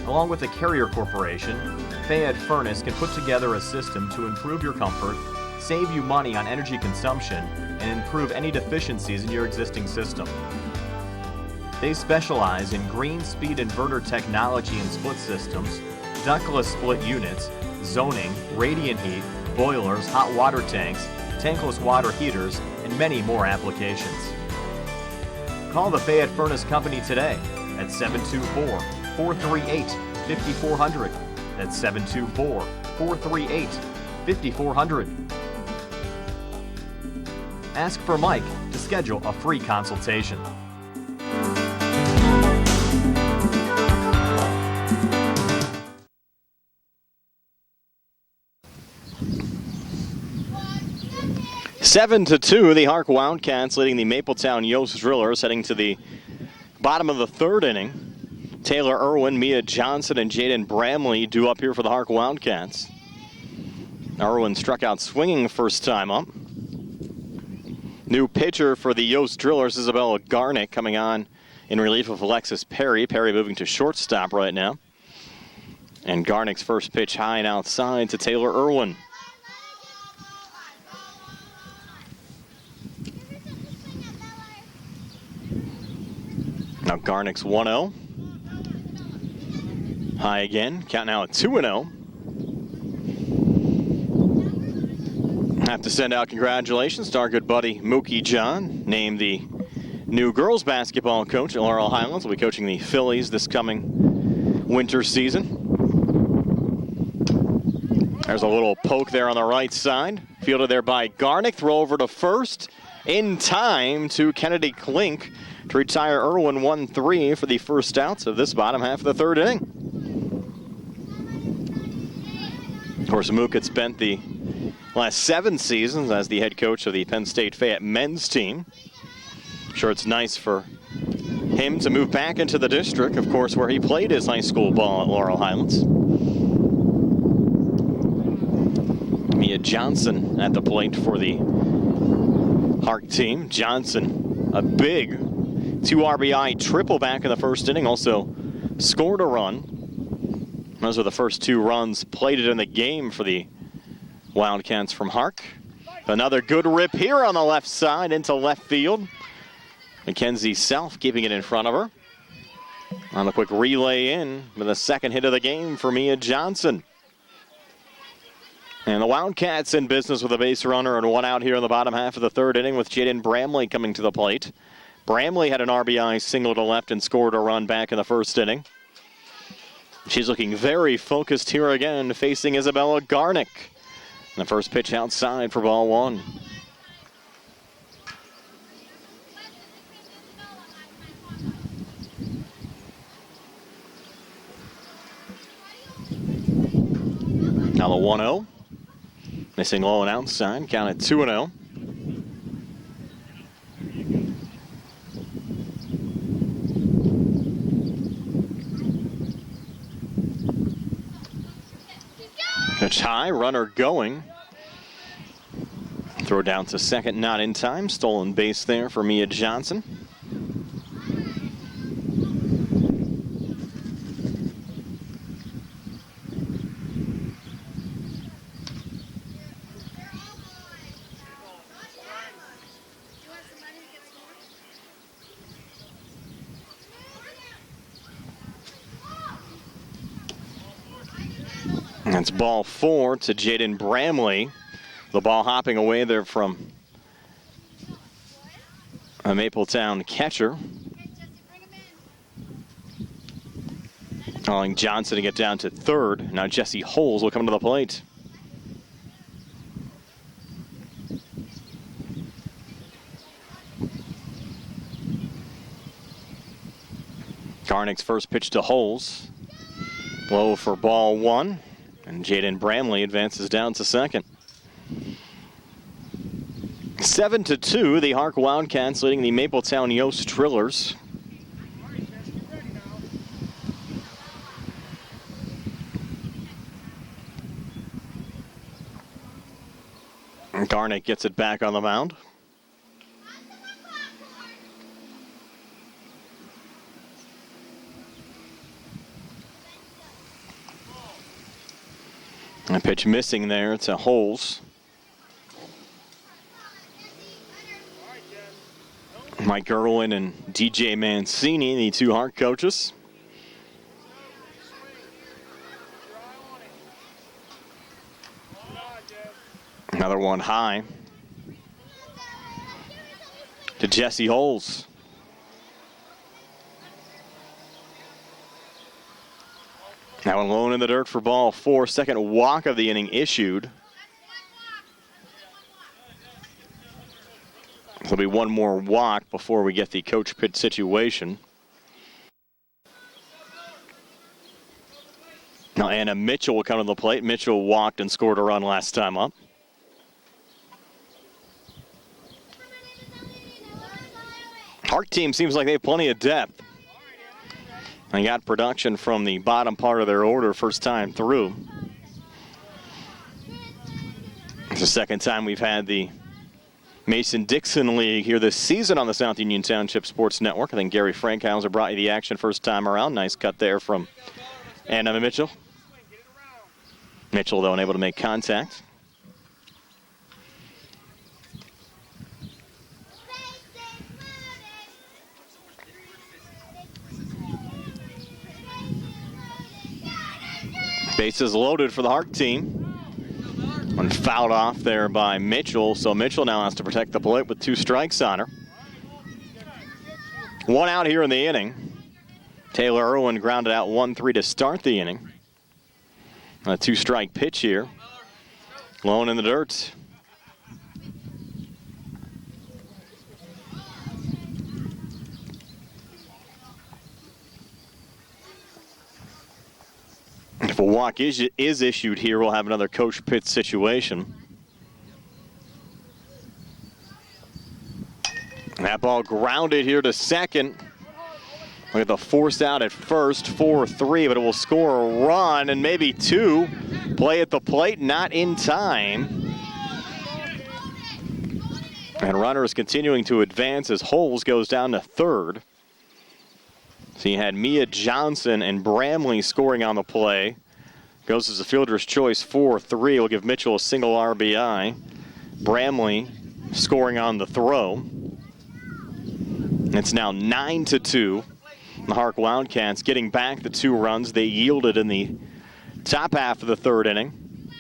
Along with the Carrier Corporation, Fayette Furnace can put together a system to improve your comfort, save you money on energy consumption, and improve any deficiencies in your existing system. They specialize in green speed inverter technology and split systems, ductless split units, zoning, radiant heat, boilers, hot water tanks, tankless water heaters, and many more applications. Call the Fayette Furnace Company today at 724-438-5400. That's 724-438-5400. Ask for Mike to schedule a free consultation. Seven to 2, the HARC Wildcats leading the Mapletown Yost Drillers, heading to the bottom of the third inning. Taylor Irwin, Mia Johnson, and Jaden Bramley due up here for the HARC Wildcats. Irwin struck out swinging first time up. New pitcher for the Yost Drillers, Isabella Garnick, coming on in relief of Alexis Perry. Perry moving to shortstop right now. And Garnick's first pitch high and outside to Taylor Irwin. Now Garnick's 1-0. High again, count now at 2-0. Have to send out congratulations to our good buddy Mookie John, named the new girls basketball coach at Laurel Highlands. Will be coaching the Phillies this coming winter season. There's a little poke there on the right side. Fielded there by Garnick. Throw over to first. In time to Kennedy Klink to retire Irwin 1-3 for the first outs of this bottom half of the third inning. Of course, Mook had spent the last 7 seasons as the head coach of the Penn State Fayette men's team. I'm sure it's nice for him to move back into the district, of course, where he played his high school ball at Laurel Highlands. Mia Johnson at the plate for the HARC team. Johnson, a big 2 RBI triple back in the first inning, also scored a run. Those are the first 2 runs plated in the game for the Wildcats from HARC. Another good rip here on the left side into left field. Mackenzie Self keeping it in front of her. On the quick relay in with the second hit of the game for Mia Johnson. And the Wildcats in business with a base runner and 1 out here in the bottom half of the third inning with Jaden Bramley coming to the plate. Bramley had an RBI single to left and scored a run back in the first inning. She's looking very focused here again, facing Isabella Garnick. And the first pitch outside for ball 1. Now the 1-0. Missing low and outside, count at 2-0. Pitch high, runner going. Throw down to second, not in time. Stolen base there for Mia Johnson. That's ball 4 to Jaden Bramley. The ball hopping away there from a Mapletown catcher. Allowing Johnson to get down to third. Now Jesse Holes will come to the plate. Garnick's first pitch to Holes. Low for ball 1. And Jaden Bramley advances down to second. 7-2, the HARC Wildcats leading the Mapletown Yost Drillers. Garnick gets it back on the mound. A pitch missing there to Holes. Mike Irwin and DJ Mancini, the 2 HARC coaches. Another one high to Jesse Holes. Now alone in the dirt for ball 4. Second walk of the inning issued. There'll be one more walk before we get the coach pit situation. Now Anna Mitchell will come to the plate. Mitchell walked and scored a run last time up. HARC team seems like they have plenty of depth. They got production from the bottom part of their order first time through. It's the second time we've had the Mason-Dixon League here this season on the South Union Township Sports Network. I think Gary Frankhauser brought you the action first time around. Nice cut there from Anna Mitchell. Mitchell, though, unable to make contact. Bases loaded for the HARC team. And fouled off there by Mitchell, so Mitchell now has to protect the plate with 2 strikes on her. 1 out here in the inning. Taylor Irwin grounded out 1-3 to start the inning. A 2-strike pitch here. Lone in the dirt. If a walk is issued here, we'll have another coach pit situation. That ball grounded here to second. Look at the force out at first, 4-3, but it will score a run and maybe 2. Play at the plate, not in time. And runners continuing to advance as Holes goes down to third. So you had Mia Johnson and Bramley scoring on the play. Goes as a fielder's choice, 4-3. Will give Mitchell a single RBI. Bramley scoring on the throw. It's now 9-2. The HARC Wildcats getting back the 2 runs they yielded in the top half of the third inning.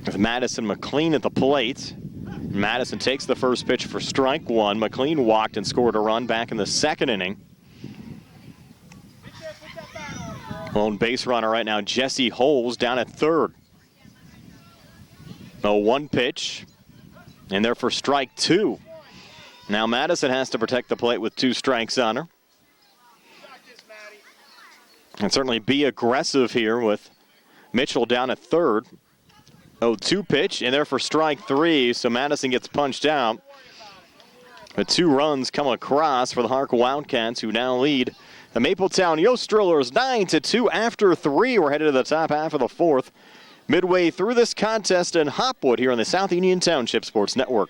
With Madison McLean at the plate. Madison takes the first pitch for strike 1. McLean walked and scored a run back in the second inning. Lone base runner right now, Jesse Holes, down at third. 0-1 pitch, and there for strike 2. Now Madison has to protect the plate with 2 strikes on her. And certainly be aggressive here with Mitchell down at third. 0-2 pitch, and there for strike 3, so Madison gets punched out. The 2 runs come across for the HARC Wildcats, who now lead the Mapletown Yost Drillers 9-2 after 3. We're headed to the top half of the 4th. Midway through this contest in Hopwood here on the South Union Township Sports Network.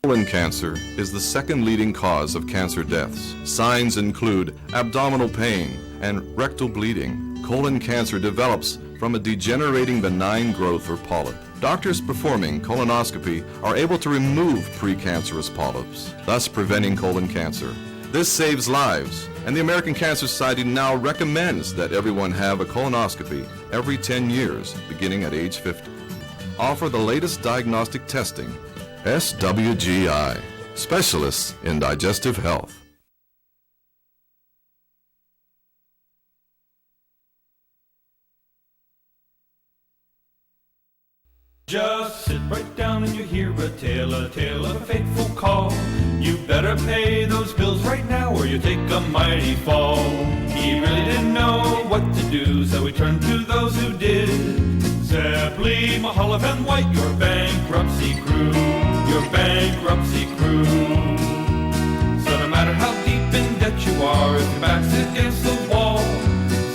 Colon cancer is the second leading cause of cancer deaths. Signs include abdominal pain and rectal bleeding. Colon cancer develops from a degenerating benign growth or polyp. Doctors performing colonoscopy are able to remove precancerous polyps, thus preventing colon cancer. This saves lives, and the American Cancer Society now recommends that everyone have a colonoscopy every 10 years, beginning at age 50. Offer the latest diagnostic testing. SWGI, specialists in digestive health. Just sit right down and you hear a tale of a fateful call. You better pay those bills right now or you take a mighty fall. He really didn't know what to do, so he turned to those who did. Zeppeli, Mahaloff, and White, your bankruptcy crew, your bankruptcy crew. So no matter how deep in debt you are, if your back's against the wall,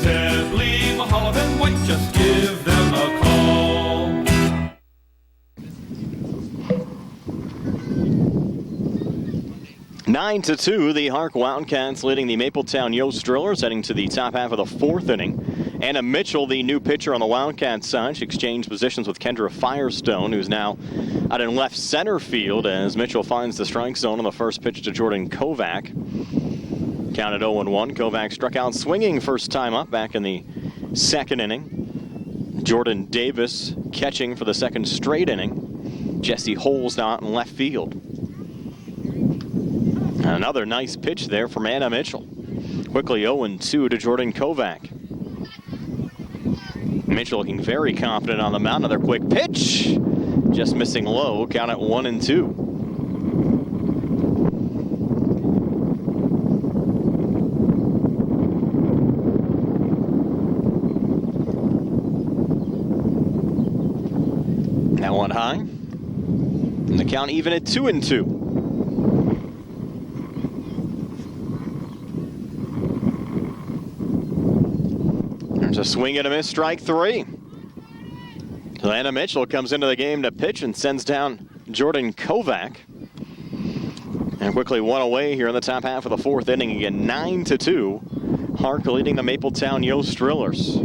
Zeppeli, Mahaloff, and White, just give them a call. 9-2, the HARC Wildcats leading the Mapletown Yost Drillers, heading to the top half of the 4th inning. Anna Mitchell, the new pitcher on the Wildcats side, she exchanged positions with Kendra Firestone, who's now out in left center field as Mitchell finds the strike zone on the first pitch to Jordan Kovac. Counted 0-1. Kovac struck out swinging first time up back in the second inning. Jordan Davis catching for the second straight inning. Jesse Holes now out in left field. Another nice pitch there from Anna Mitchell. Quickly 0-2 to Jordan Kovac. Mitchell looking very confident on the mound. Another quick pitch. Just missing low. Count at 1-2. That one high. And the count even at 2-2. There's a swing and a miss, strike 3. Atlanta Mitchell comes into the game to pitch and sends down Jordan Kovac. And quickly one away here in the top half of the 4th inning. Again, 9-2. HARC leading the Mapletown Yost Drillers.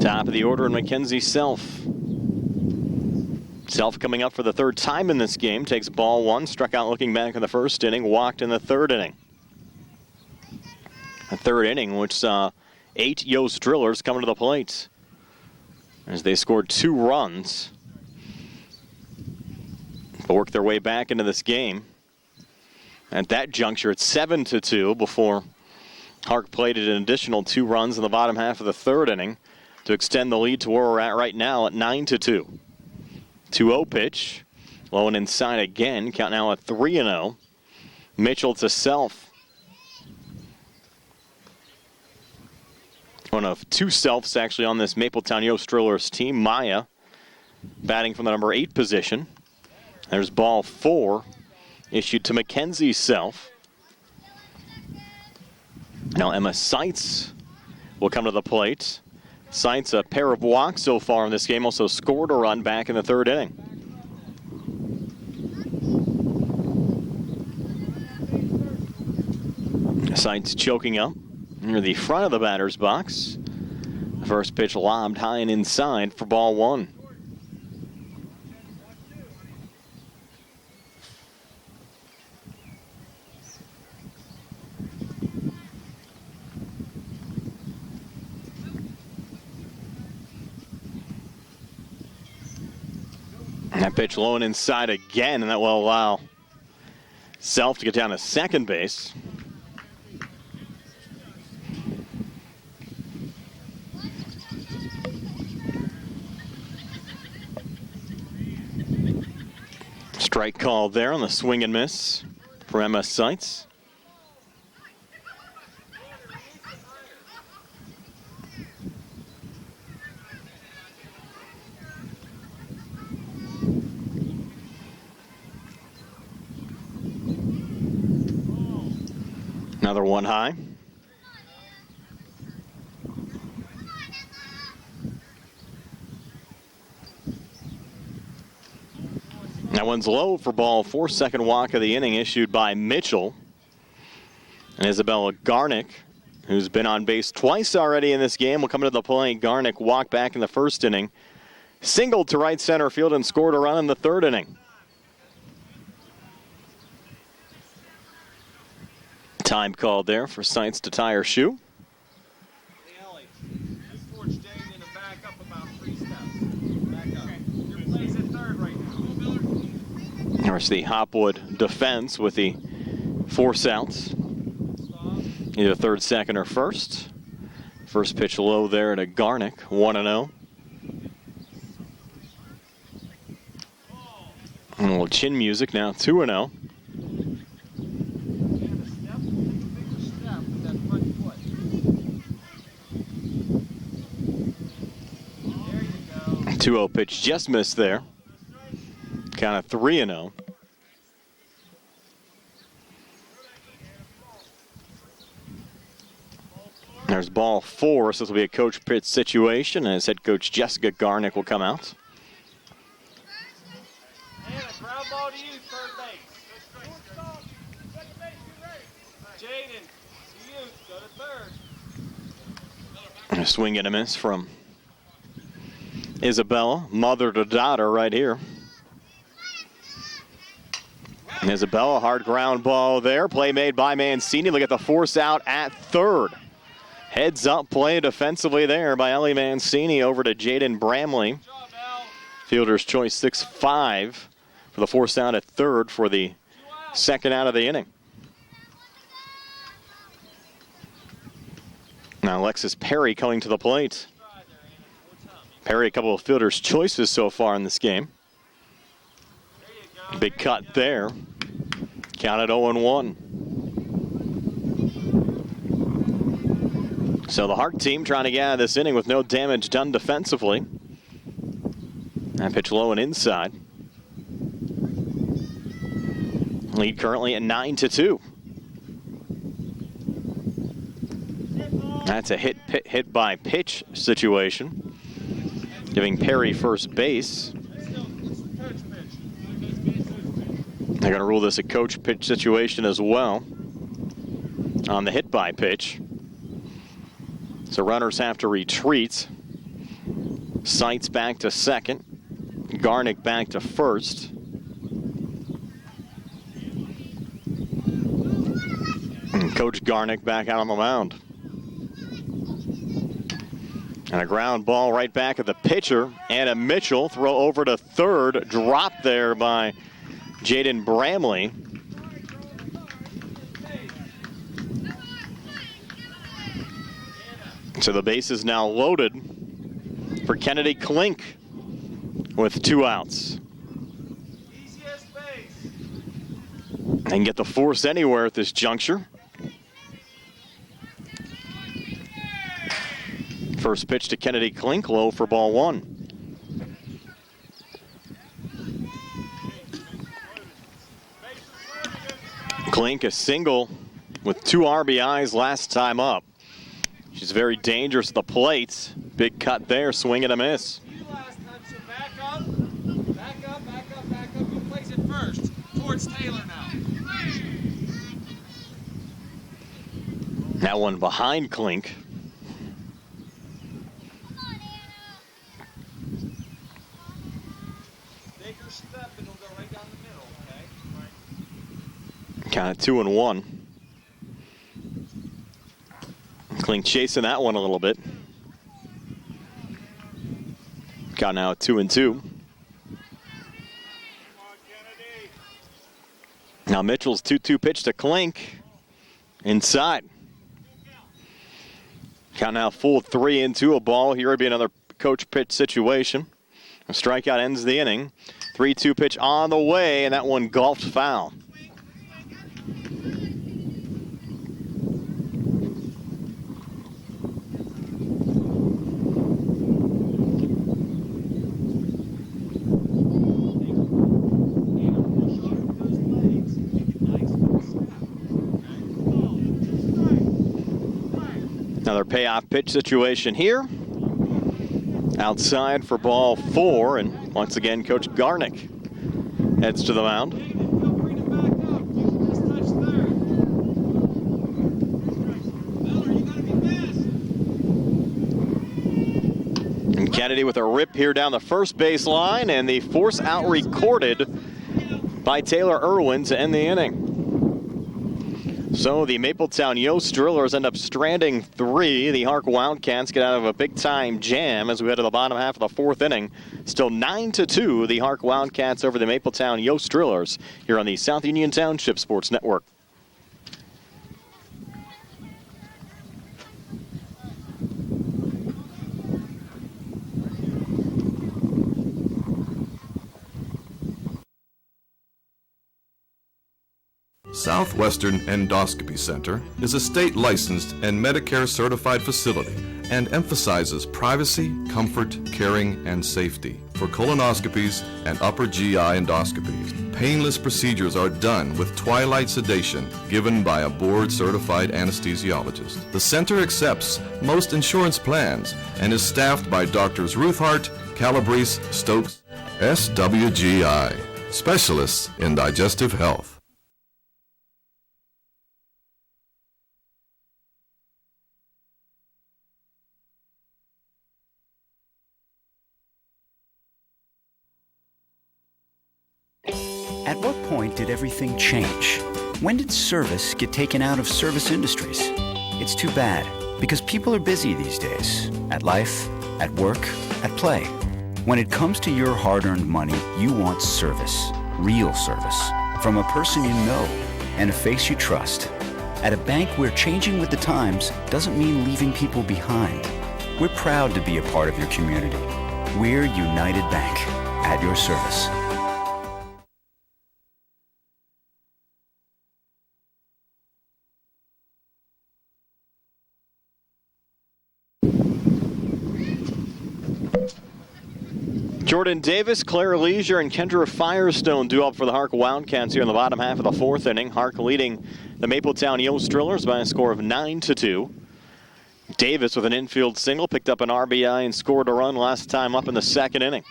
Top of the order, and Mackenzie Self. Self coming up for the 3rd time in this game. Takes ball 1, struck out looking back in the 1st inning, walked in the 3rd inning. A 3rd inning, which saw 8 Yost Drillers coming to the plate as they scored 2 runs. But worked their way back into this game. At that juncture, it's 7-2 before HARC played an additional 2 runs in the bottom half of the 3rd inning to extend the lead to where we're at right now at 9-2. 2-0 pitch. Low and inside again. Count now at 3-0. Mitchell to Self. One of 2 Selfs actually on this Mapletown Yost Drillers team. Maya batting from the number 8 position. There's ball 4 issued to Mackenzie Self. Now Emma Seitz will come to the plate. Seitz, a pair of walks so far in this game, also scored a run back in the 3rd inning. Seitz choking up near the front of the batter's box. First pitch lobbed high and inside for ball 1. That pitch low and inside again, and that will allow Self to get down to second base. Strike called there on the swing and miss for Emma Seitz. Another one high. That one's low for ball 4. Second walk of the inning issued by Mitchell. And Isabella Garnick, who's been on base twice already in this game, will come to the plate. Garnick walked back in the 1st inning, singled to right center field, and scored a run in the 3rd inning. Time called there for Seitz to tie her shoe. There's the Hopwood defense with the 4 outs. Either 3rd, 2nd, or 1st. First pitch low there to Garnick, 1-0. A little chin music now, 2-0. A 2-0 pitch just missed there. Count of 3-0. There's ball 4, so this will be a coach pitch situation, as head coach Jessica Garnick will come out. And a ground ball to you, 3rd base. Second base, you ready? Jaden, to you, go to 3rd. And a swing and a miss from Isabella, mother to daughter right here. And Isabella, hard ground ball there. Play made by Mancini. Look at the force out at 3rd. Heads up play defensively there by Ellie Mancini over to Jaden Bramley. Fielder's choice 6-5 for the force out at 3rd for the 2nd out of the inning. Now Alexis Perry coming to the plate. Perry, a couple of fielder's choices so far in this game. Big cut there. Counted 0-1. So the HARC team trying to get out of this inning with no damage done defensively. That pitch low and inside. Lead currently at 9-2. That's a hit by pitch situation, giving Perry first base. They're going to rule this a coach pitch situation as well on the hit by pitch. So runners have to retreat. Seitz back to second. Garnick back to first. And Coach Garnick back out on the mound. And a ground ball right back at the pitcher. Anna Mitchell, throw over to third. Dropped there by Jaden Bramley. So the base is now loaded for Kennedy Klink with 2 outs. They can get the force anywhere at this juncture. First pitch to Kennedy Klink, low for ball 1. Klink a single with 2 RBIs last time up. She's very dangerous at the plate. Big cut there, swing and a miss. Back up. You place it first. Towards Taylor now. That one behind Klink. Take her step and it'll go right down the middle, okay? Kind of 2-1. Klink chasing that one a little bit. Got now a 2-2. Now Mitchell's 2-2 pitch to Klink. Inside. Count now full 3-2, a ball. Here would be another coach pitch situation. A strikeout ends the inning. 3-2 pitch on the way, and that one golfed foul. Another payoff pitch situation here. Outside for ball 4, and once again, Coach Garnick heads to the mound. And Kennedy with a rip here down the first base line, and the force out recorded by Taylor Irwin to end the inning. So the Mapletown Yost Drillers end up stranding 3. The HARC Wildcats get out of a big-time jam as we head to the bottom half of the 4th inning. Still 9-2, the HARC Wildcats over the Mapletown Yost Drillers here on the South Union Township Sports Network. Southwestern Endoscopy Center is a state-licensed and Medicare-certified facility and emphasizes privacy, comfort, caring, and safety for colonoscopies and upper GI endoscopies. Painless procedures are done with twilight sedation given by a board-certified anesthesiologist. The center accepts most insurance plans and is staffed by Doctors Ruthhart, Calabrese, Stokes, SWGI, specialists in digestive health. At what point did everything change? When did service get taken out of service industries? It's too bad, because people are busy these days. At life, at work, at play. When it comes to your hard-earned money, you want service. Real service. From a person you know and a face you trust. At a bank where changing with the times doesn't mean leaving people behind. We're proud to be a part of your community. We're United Bank, at your service. Jordan Davis, Claire Leisure, and Kendra Firestone due up for the HARC Wildcats here in the bottom half of the fourth inning. HARC leading the Mapletown Yost Drillers by a score of 9-2. Davis with an infield single picked up an RBI and scored a run last time up in the second inning.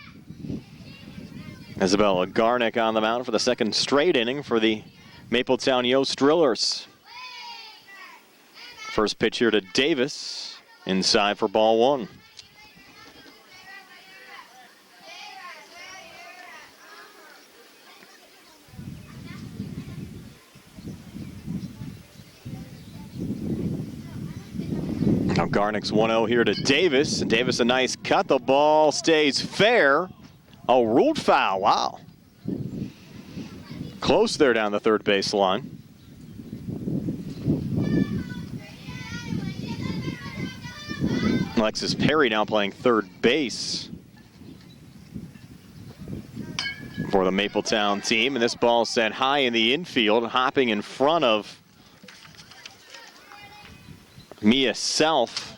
Isabella Garnick on the mound for the second straight inning for the Mapletown Yost Drillers. First pitch here to Davis, inside for ball one. Now Garnick's 1-0 here to Davis. Davis a nice cut. The ball stays fair. Oh, ruled foul. Wow. Close there down the third base line. Alexis Perry now playing third base for the Mapletown team. And this ball sent high in the infield, hopping in front of Mia Self,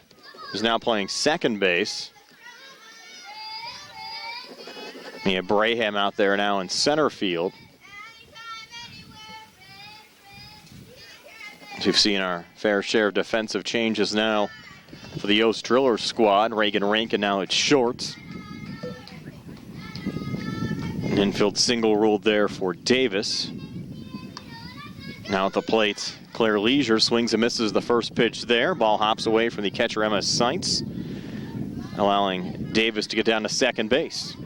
who's now playing second base. Mia Braham out there now in center field. As we've seen our fair share of defensive changes now for the Yost Drillers squad. Reagan Rankin now at short. An infield single ruled there for Davis. Now at the plate, Claire Leisure swings and misses the first pitch there. Ball hops away from the catcher, Emma Seitz, allowing Davis to get down to second base.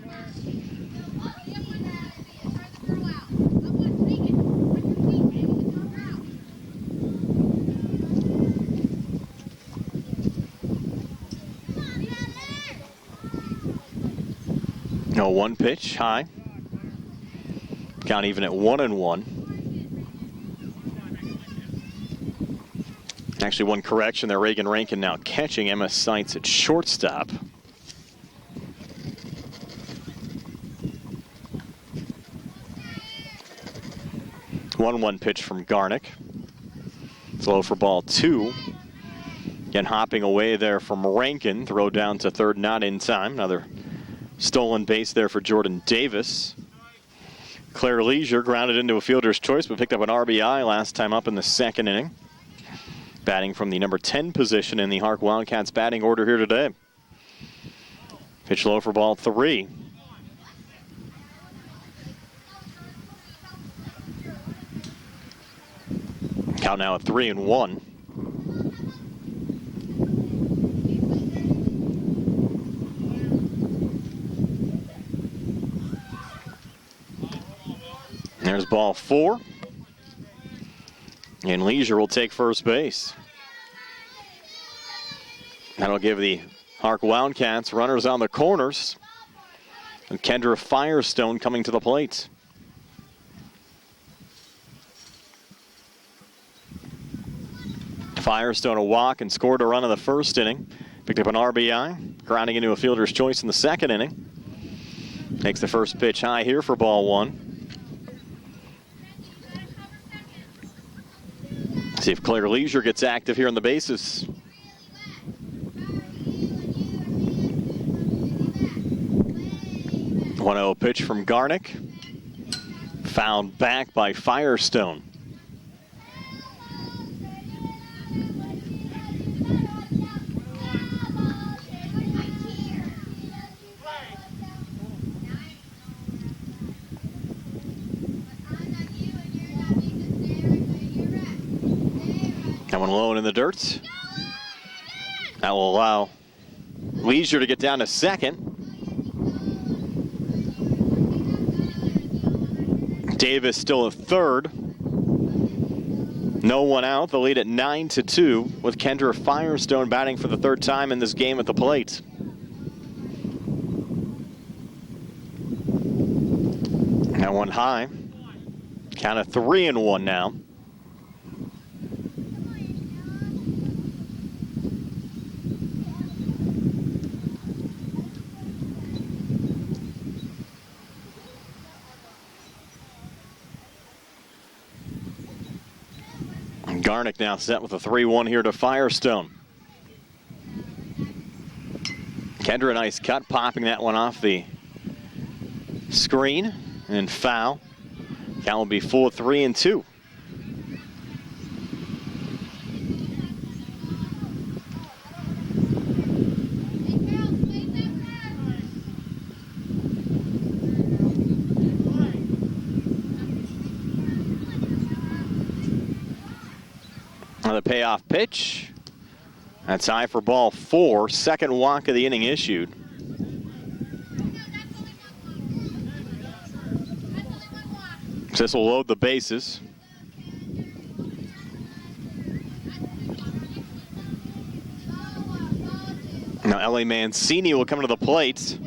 No, one pitch high. Count even at 1-1. Actually, one correction there. Reagan Rankin now catching. Emma Seitz at shortstop. One pitch from Garnick. It's low for ball two. Again, hopping away there from Rankin. Throw down to third, not in time. Another stolen base there for Jordan Davis. Claire Leisure grounded into a fielder's choice, but picked up an RBI last time up in the second inning. Batting from the number 10 position in the HARC Wildcats batting order here today. Pitch low for ball three. Count now at 3-1. There's ball four. And Leisure will take first base. That'll give the HARC Wildcats runners on the corners. And Kendra Firestone coming to the plate. Firestone a walk and scored a run in the first inning. Picked up an RBI, grounding into a fielder's choice in the second inning. Takes the first pitch high here for ball one. See if Claire Leisure gets active here on the bases. One-0 pitch from Garnick. Fouled back by Firestone. That one low and in the dirt. That will allow Leisure to get down to second. Davis still at third. No one out. The lead at 9-2 with Kendra Firestone batting for the third time in this game at the plate. That one high. Count of 3-1 now. Garnick now set with a 3-1 here to Firestone. Kendra, nice cut, popping that one off the screen and foul. Count will be full 3-2. The payoff pitch. That's high for ball 4. Second walk of the inning issued. This will load the bases. Now Ellie Mancini will come to the plate.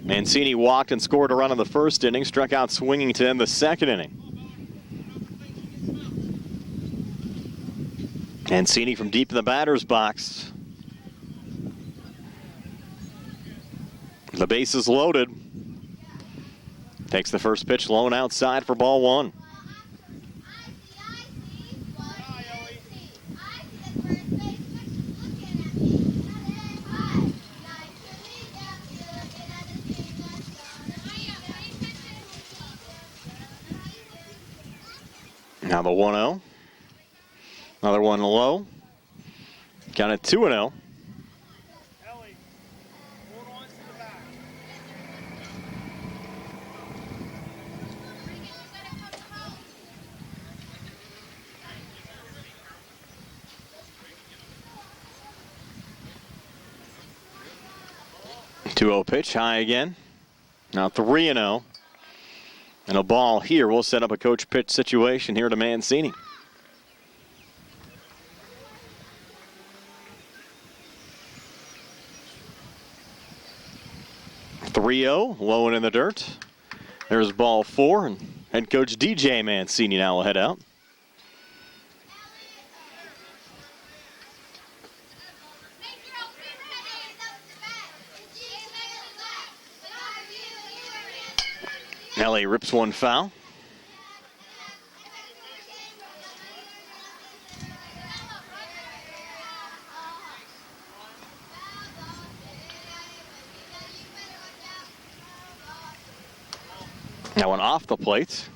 Mancini walked and scored a run in the first inning, struck out swinging to end the second inning. Mancini from deep in the batter's box. The base is loaded. Takes the first pitch low and outside for ball 1. Now the 1-0. Another one low. Count it 2-0. Ellie, hold on to the back. 2-0 pitch, high again. Now 3-0. And a ball here will set up a coach pitch situation here to Mancini. 3-0, low and in the dirt. There's ball 4, and head coach DJ Mancini now will head out. Ellie rips one foul. That one off the plate.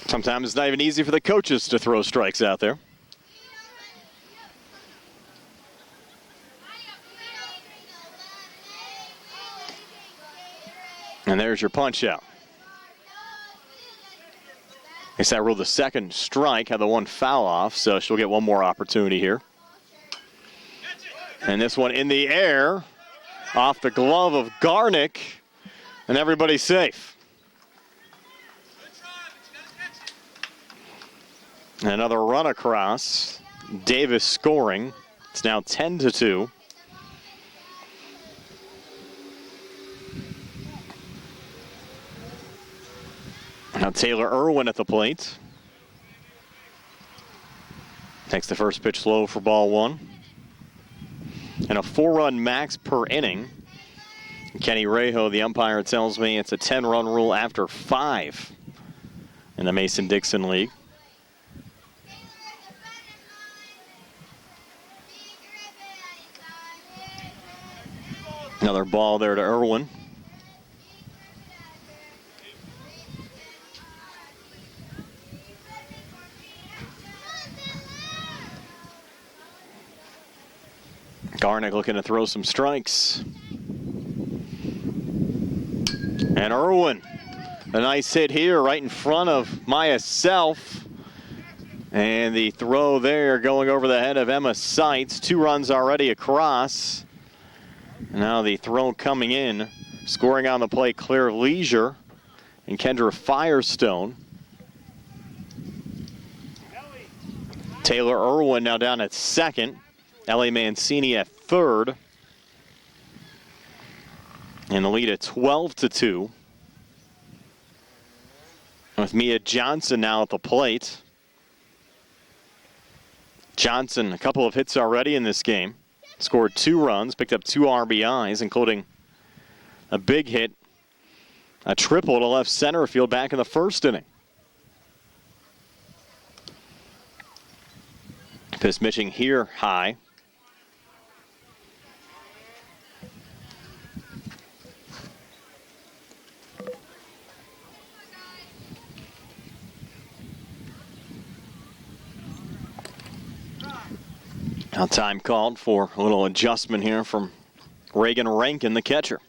Sometimes it's not even easy for the coaches to throw strikes out there. And there's your punch out. I guess that ruled the second strike, had the one foul off, so she'll get one more opportunity here. And this one in the air, off the glove of Garnick, and everybody's safe. Another run across, Davis scoring. It's now 10-2. Now Taylor Irwin at the plate. Takes the first pitch low for ball 1. And a 4-run max per inning. Kenny Rejo, the umpire, tells me it's a 10-run rule after 5 in the Mason-Dixon League. Another ball there to Irwin. Garnick looking to throw some strikes. And Irwin, a nice hit here right in front of Maya Self. And the throw there going over the head of Emma Seitz. 2 runs already across. Now the throw coming in. Scoring on the play, Claire Leisure and Kendra Firestone. Taylor Irwin now down at second. Ellie Mancini at third. And the lead at 12-2. With Mia Johnson now at the plate. Johnson, a couple of hits already in this game. Scored 2 runs, picked up 2 RBIs, including A big hit, a triple to left center field back in the first inning. Pitch pitching here high. Now time called for a little adjustment here from Reagan Rankin, the catcher.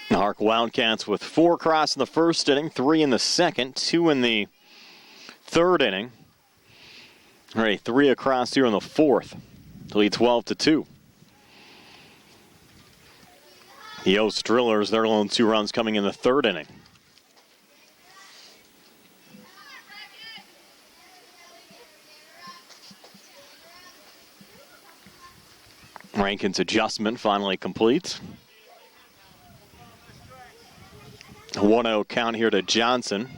The HARC Wildcats with 4 across in the first inning, 3 in the second, 2 in the third inning. All right, 3 across here in the fourth to lead 12-2. The Yost Drillers, their lone 2 runs coming in the third inning. Rankin's adjustment finally complete. 1-0 count here to Johnson.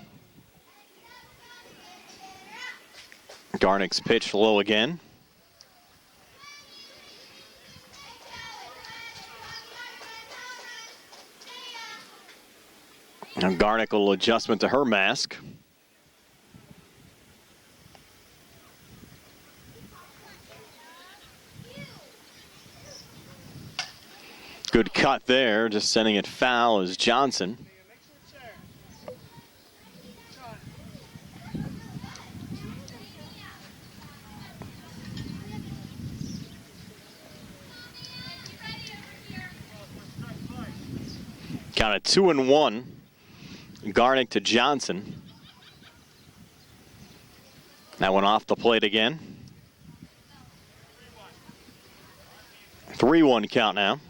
Garnick's pitch low again. Now Garnick, a little adjustment to her mask. Good cut there, just sending it foul is Johnson. Count it 2-1. Garnick to Johnson. That one off the plate again. 3-1 count now.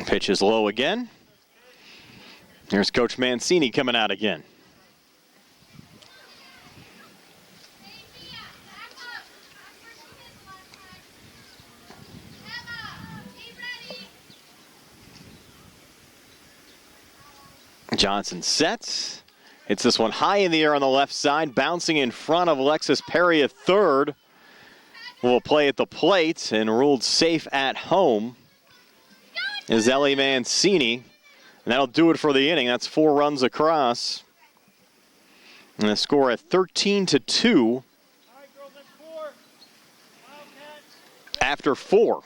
Pitch is low again. Here's Coach Mancini coming out again. Johnson sets. Hits this one high in the air on the left side, bouncing in front of Alexis Perry at third. Will play at the plate and ruled safe at home is Ellie Mancini. And that'll do it for the inning. That's 4 runs across. And the score at 13-2 after 4.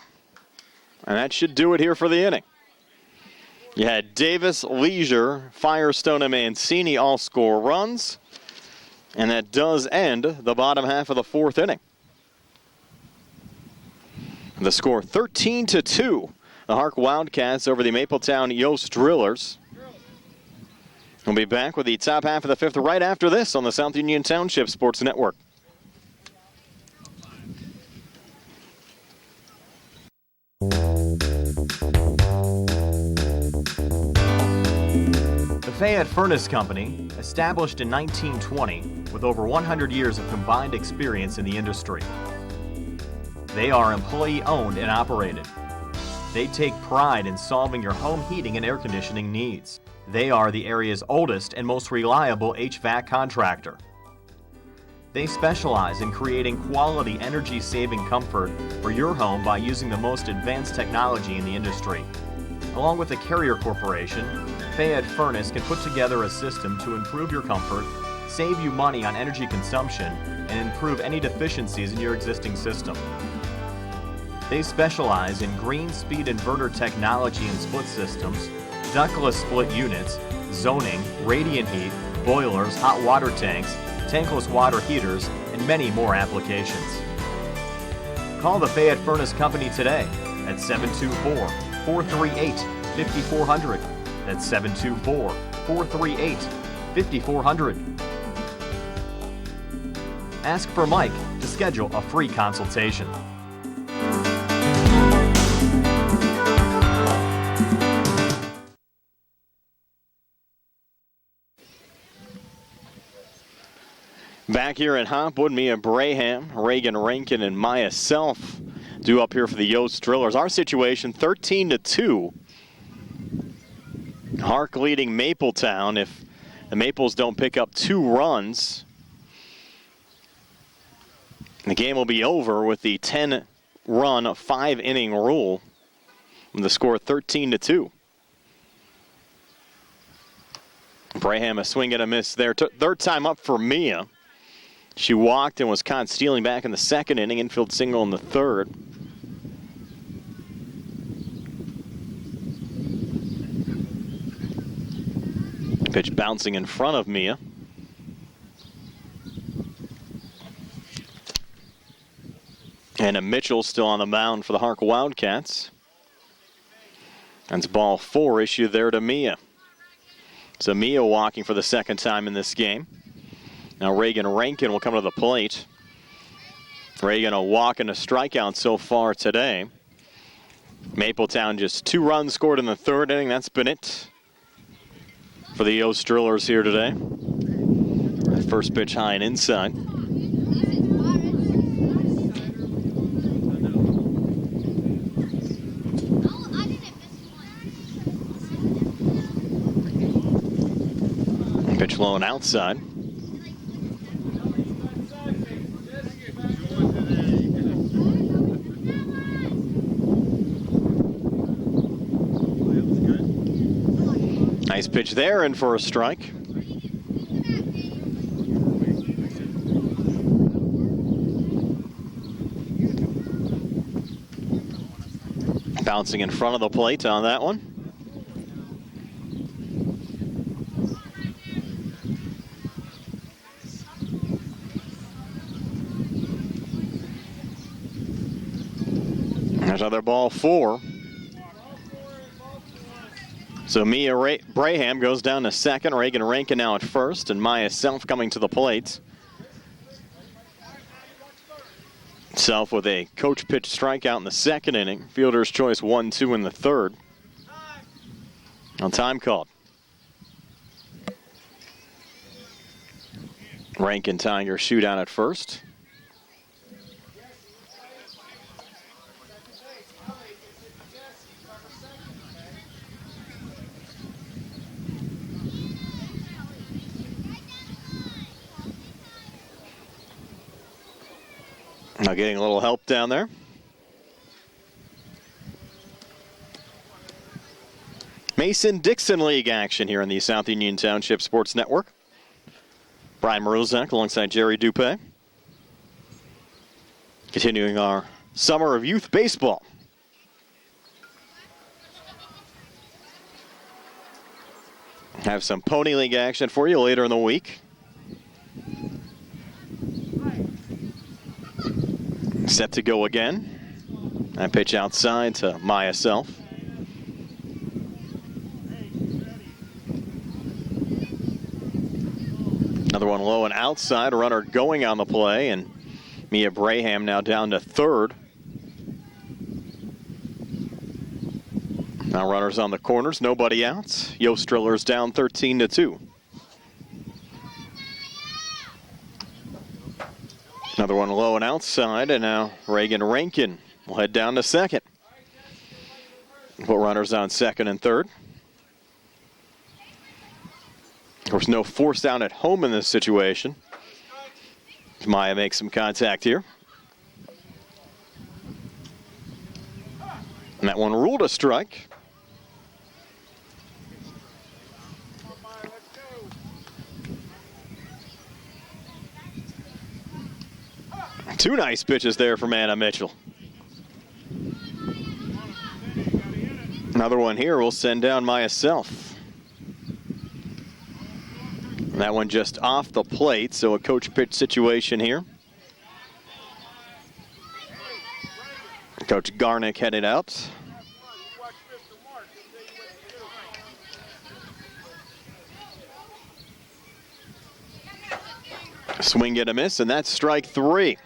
And that should do it here for the inning. You had Davis, Leisure, Firestone, and Mancini all score runs. And that does end the bottom half of the 4th inning. The score 13-2. The HARC Wildcats over the Mapletown Yost Drillers. We'll be back with the top half of the 5th right after this on the South Union Township Sports Network. The Fayette Furnace Company, established in 1920 with over 100 years of combined experience in the industry. They are employee-owned and operated. They take pride in solving your home heating and air conditioning needs. They are the area's oldest and most reliable HVAC contractor. They specialize in creating quality energy-saving comfort for your home by using the most advanced technology in the industry. Along with the Carrier Corporation, Fayette Furnace can put together a system to improve your comfort, save you money on energy consumption, and improve any deficiencies in your existing system. They specialize in green speed inverter technology and split systems, ductless split units, zoning, radiant heat, boilers, hot water tanks, tankless water heaters, and many more applications. Call the Fayette Furnace Company today at 724-438-5400. That's 724-438-5400. Ask for Mike to schedule a free consultation. Back here at Hopwood, Mia Braham, Reagan Rankin, and Maya Self due up here for the Yost Drillers. Our situation, 13-2. HARC leading Mapletown. If the Maples don't pick up 2 runs, the game will be over with the 10-run, 5-inning rule. With the score 13-2. Braham a swing and a miss there. Third time up for Mia. She walked and was caught stealing back in the second inning. Infield single in the third. Pitch bouncing in front of Mia. And a Mitchell still on the mound for the HARC Wildcats. That's ball 4 issued there to Mia. So Mia walking for the second time in this game. Now Reagan Rankin will come to the plate. Reagan a walk and a strikeout so far today. Mapletown just 2 runs scored in the third inning. That's been it for the Yost Drillers here today. First pitch high and inside. Pitch low and outside. Nice pitch there and for a strike. Bouncing in front of the plate on that one. There's another ball 4. So Mia Braham goes down to second. Reagan Rankin now at first, and Maya Self coming to the plate. Self with a coach pitch strikeout in the second inning. Fielder's choice 1-2 in the third. On time called. Rankin Tiger shootout at first. Now getting a little help down there. Mason-Dixon League action here in the South Union Township Sports Network. Brian Maruzak alongside Jerry Dupé. Continuing our summer of youth baseball. Have some Pony League action for you later in the week. Set to go again. That pitch outside to Maya Self. Another one low and outside. A runner going on the play, and Mia Braham now down to third. Now runners on the corners, nobody out. Yost Drillers down 13-2. Another one low and outside, and now Reagan Rankin will head down to second. Put runners on second and third. Of course, no force down at home in this situation. Maya makes some contact here. And that one ruled a strike. Two nice pitches there from Anna Mitchell. Another one here will send down Maya Self. That one just off the plate, so a coach pitch situation here. Coach Garnick headed out. Swing and a miss, and that's strike 3.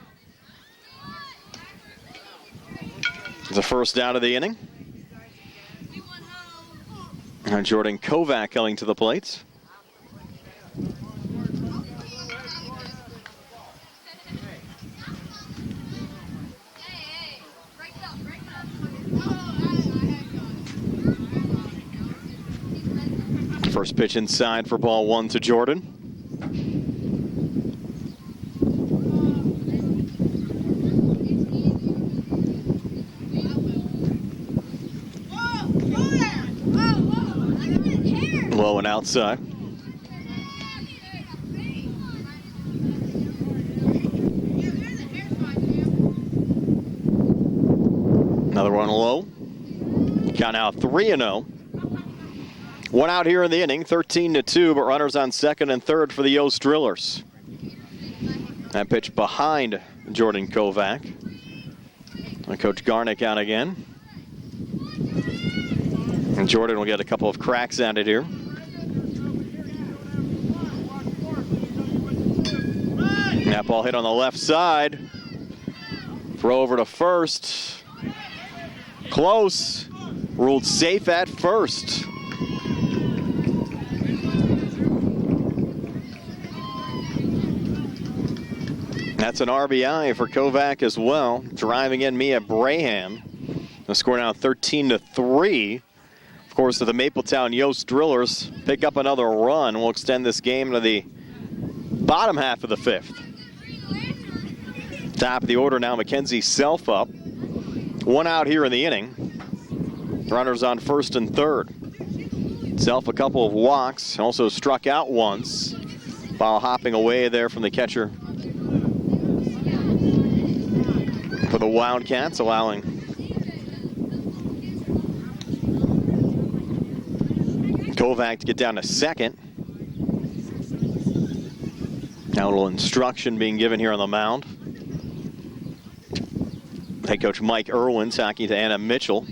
The first out of the inning. And Jordan Kovac coming to the plate. First pitch inside for ball 1 to Jordan. Low and outside. Another one low. Count now 3-0. One out here in the inning, 13-2, but runners on second and third for the Yost Drillers. That pitch behind Jordan Kovac. And Coach Garnick out again. And Jordan will get a couple of cracks at it here. That ball hit on the left side. Throw over to first. Close. Ruled safe at first. That's an RBI for Kovac as well. Driving in Mia Braham. The score now 13-3. Of course, the Mapletown Yost Drillers pick up another run. We'll extend this game to the bottom half of the fifth. Top of the order now, Mackenzie Self up. One out here in the inning. Runners on first and third. Self a couple of walks, also struck out once. Ball hopping away there from the catcher for the Wildcats, allowing Kovac to get down to second. Now a little instruction being given here on the mound. Head coach Mike Irwin talking to Anna Mitchell.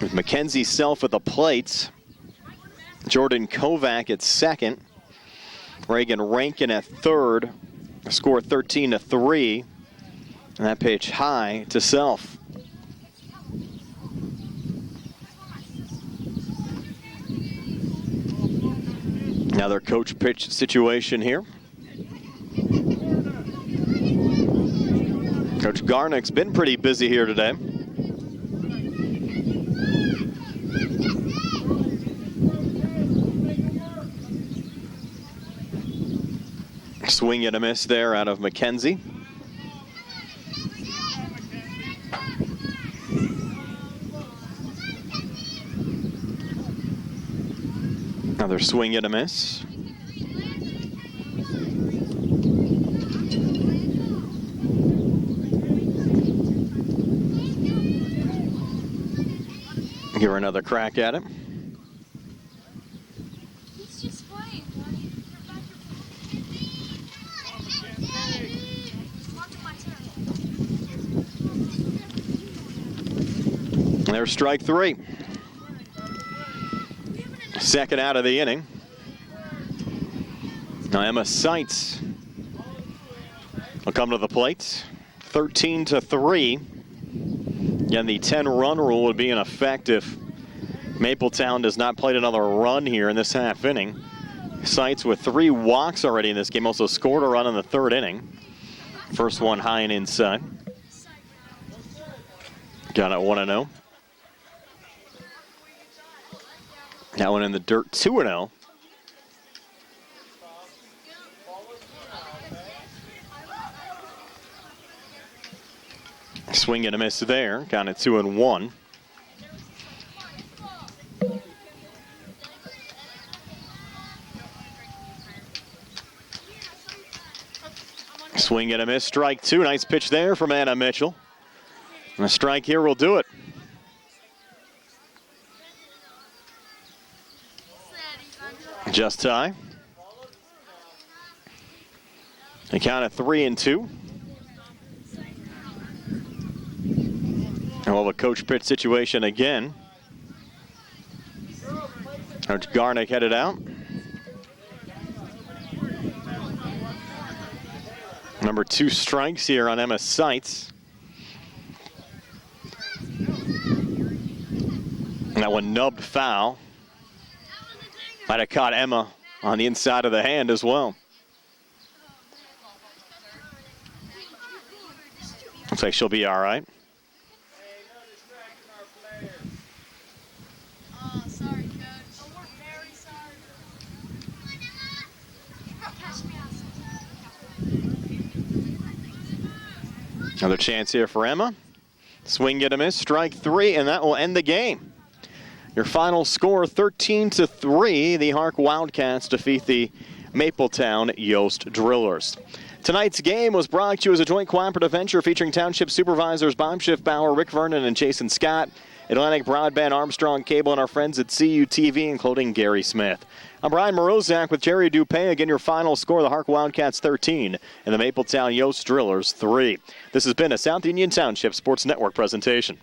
With Mackenzie Self at the plate. Jordan Kovac at second. Reagan Rankin at third. Score 13-3. And that pitch high to Self. Another coach pitch situation here. Coach Garnick's been pretty busy here today. Swing and a miss there out of Mackenzie. Another swing and a miss. Give her another crack at it. There's strike three. Second out of the inning. Now Emma Seitz will come to the plate. 13-3. Again, the 10-run rule would be in effect if Mapletown does not play another run here in this half inning. Seitz with 3 walks already in this game, also scored a run in the third inning. First one high and inside. Got it 1-0. That one in the dirt, 2-0. Swing and a miss there, counted 2-1. Swing and a miss, strike 2. Nice pitch there from Anna Mitchell. And a strike here will do it. Just tie. They count at 3-2. And we'll have a coach pitch situation again. Coach Garnick headed out. Number 2 strikes here on Emma Seitz. And that one nubbed foul. Might have caught Emma on the inside of the hand as well. Looks like she'll be all right. Oh, sorry. Another chance here for Emma. Swing, get a miss, strike 3, and that will end the game. Your final score, 13-3. The HARC Wildcats defeat the Mapletown Yost Drillers. Tonight's game was brought to you as a joint cooperative venture featuring Township Supervisors Bob Schiffbauer, Rick Vernon, and Jason Scott, Atlantic Broadband, Armstrong Cable, and our friends at CUTV, including Gary Smith. I'm Brian Morozak with Jerry Dupay. Again, your final score, the HARC Wildcats 13 and the Mapletown Yost Drillers 3. This has been a South Union Township Sports Network presentation.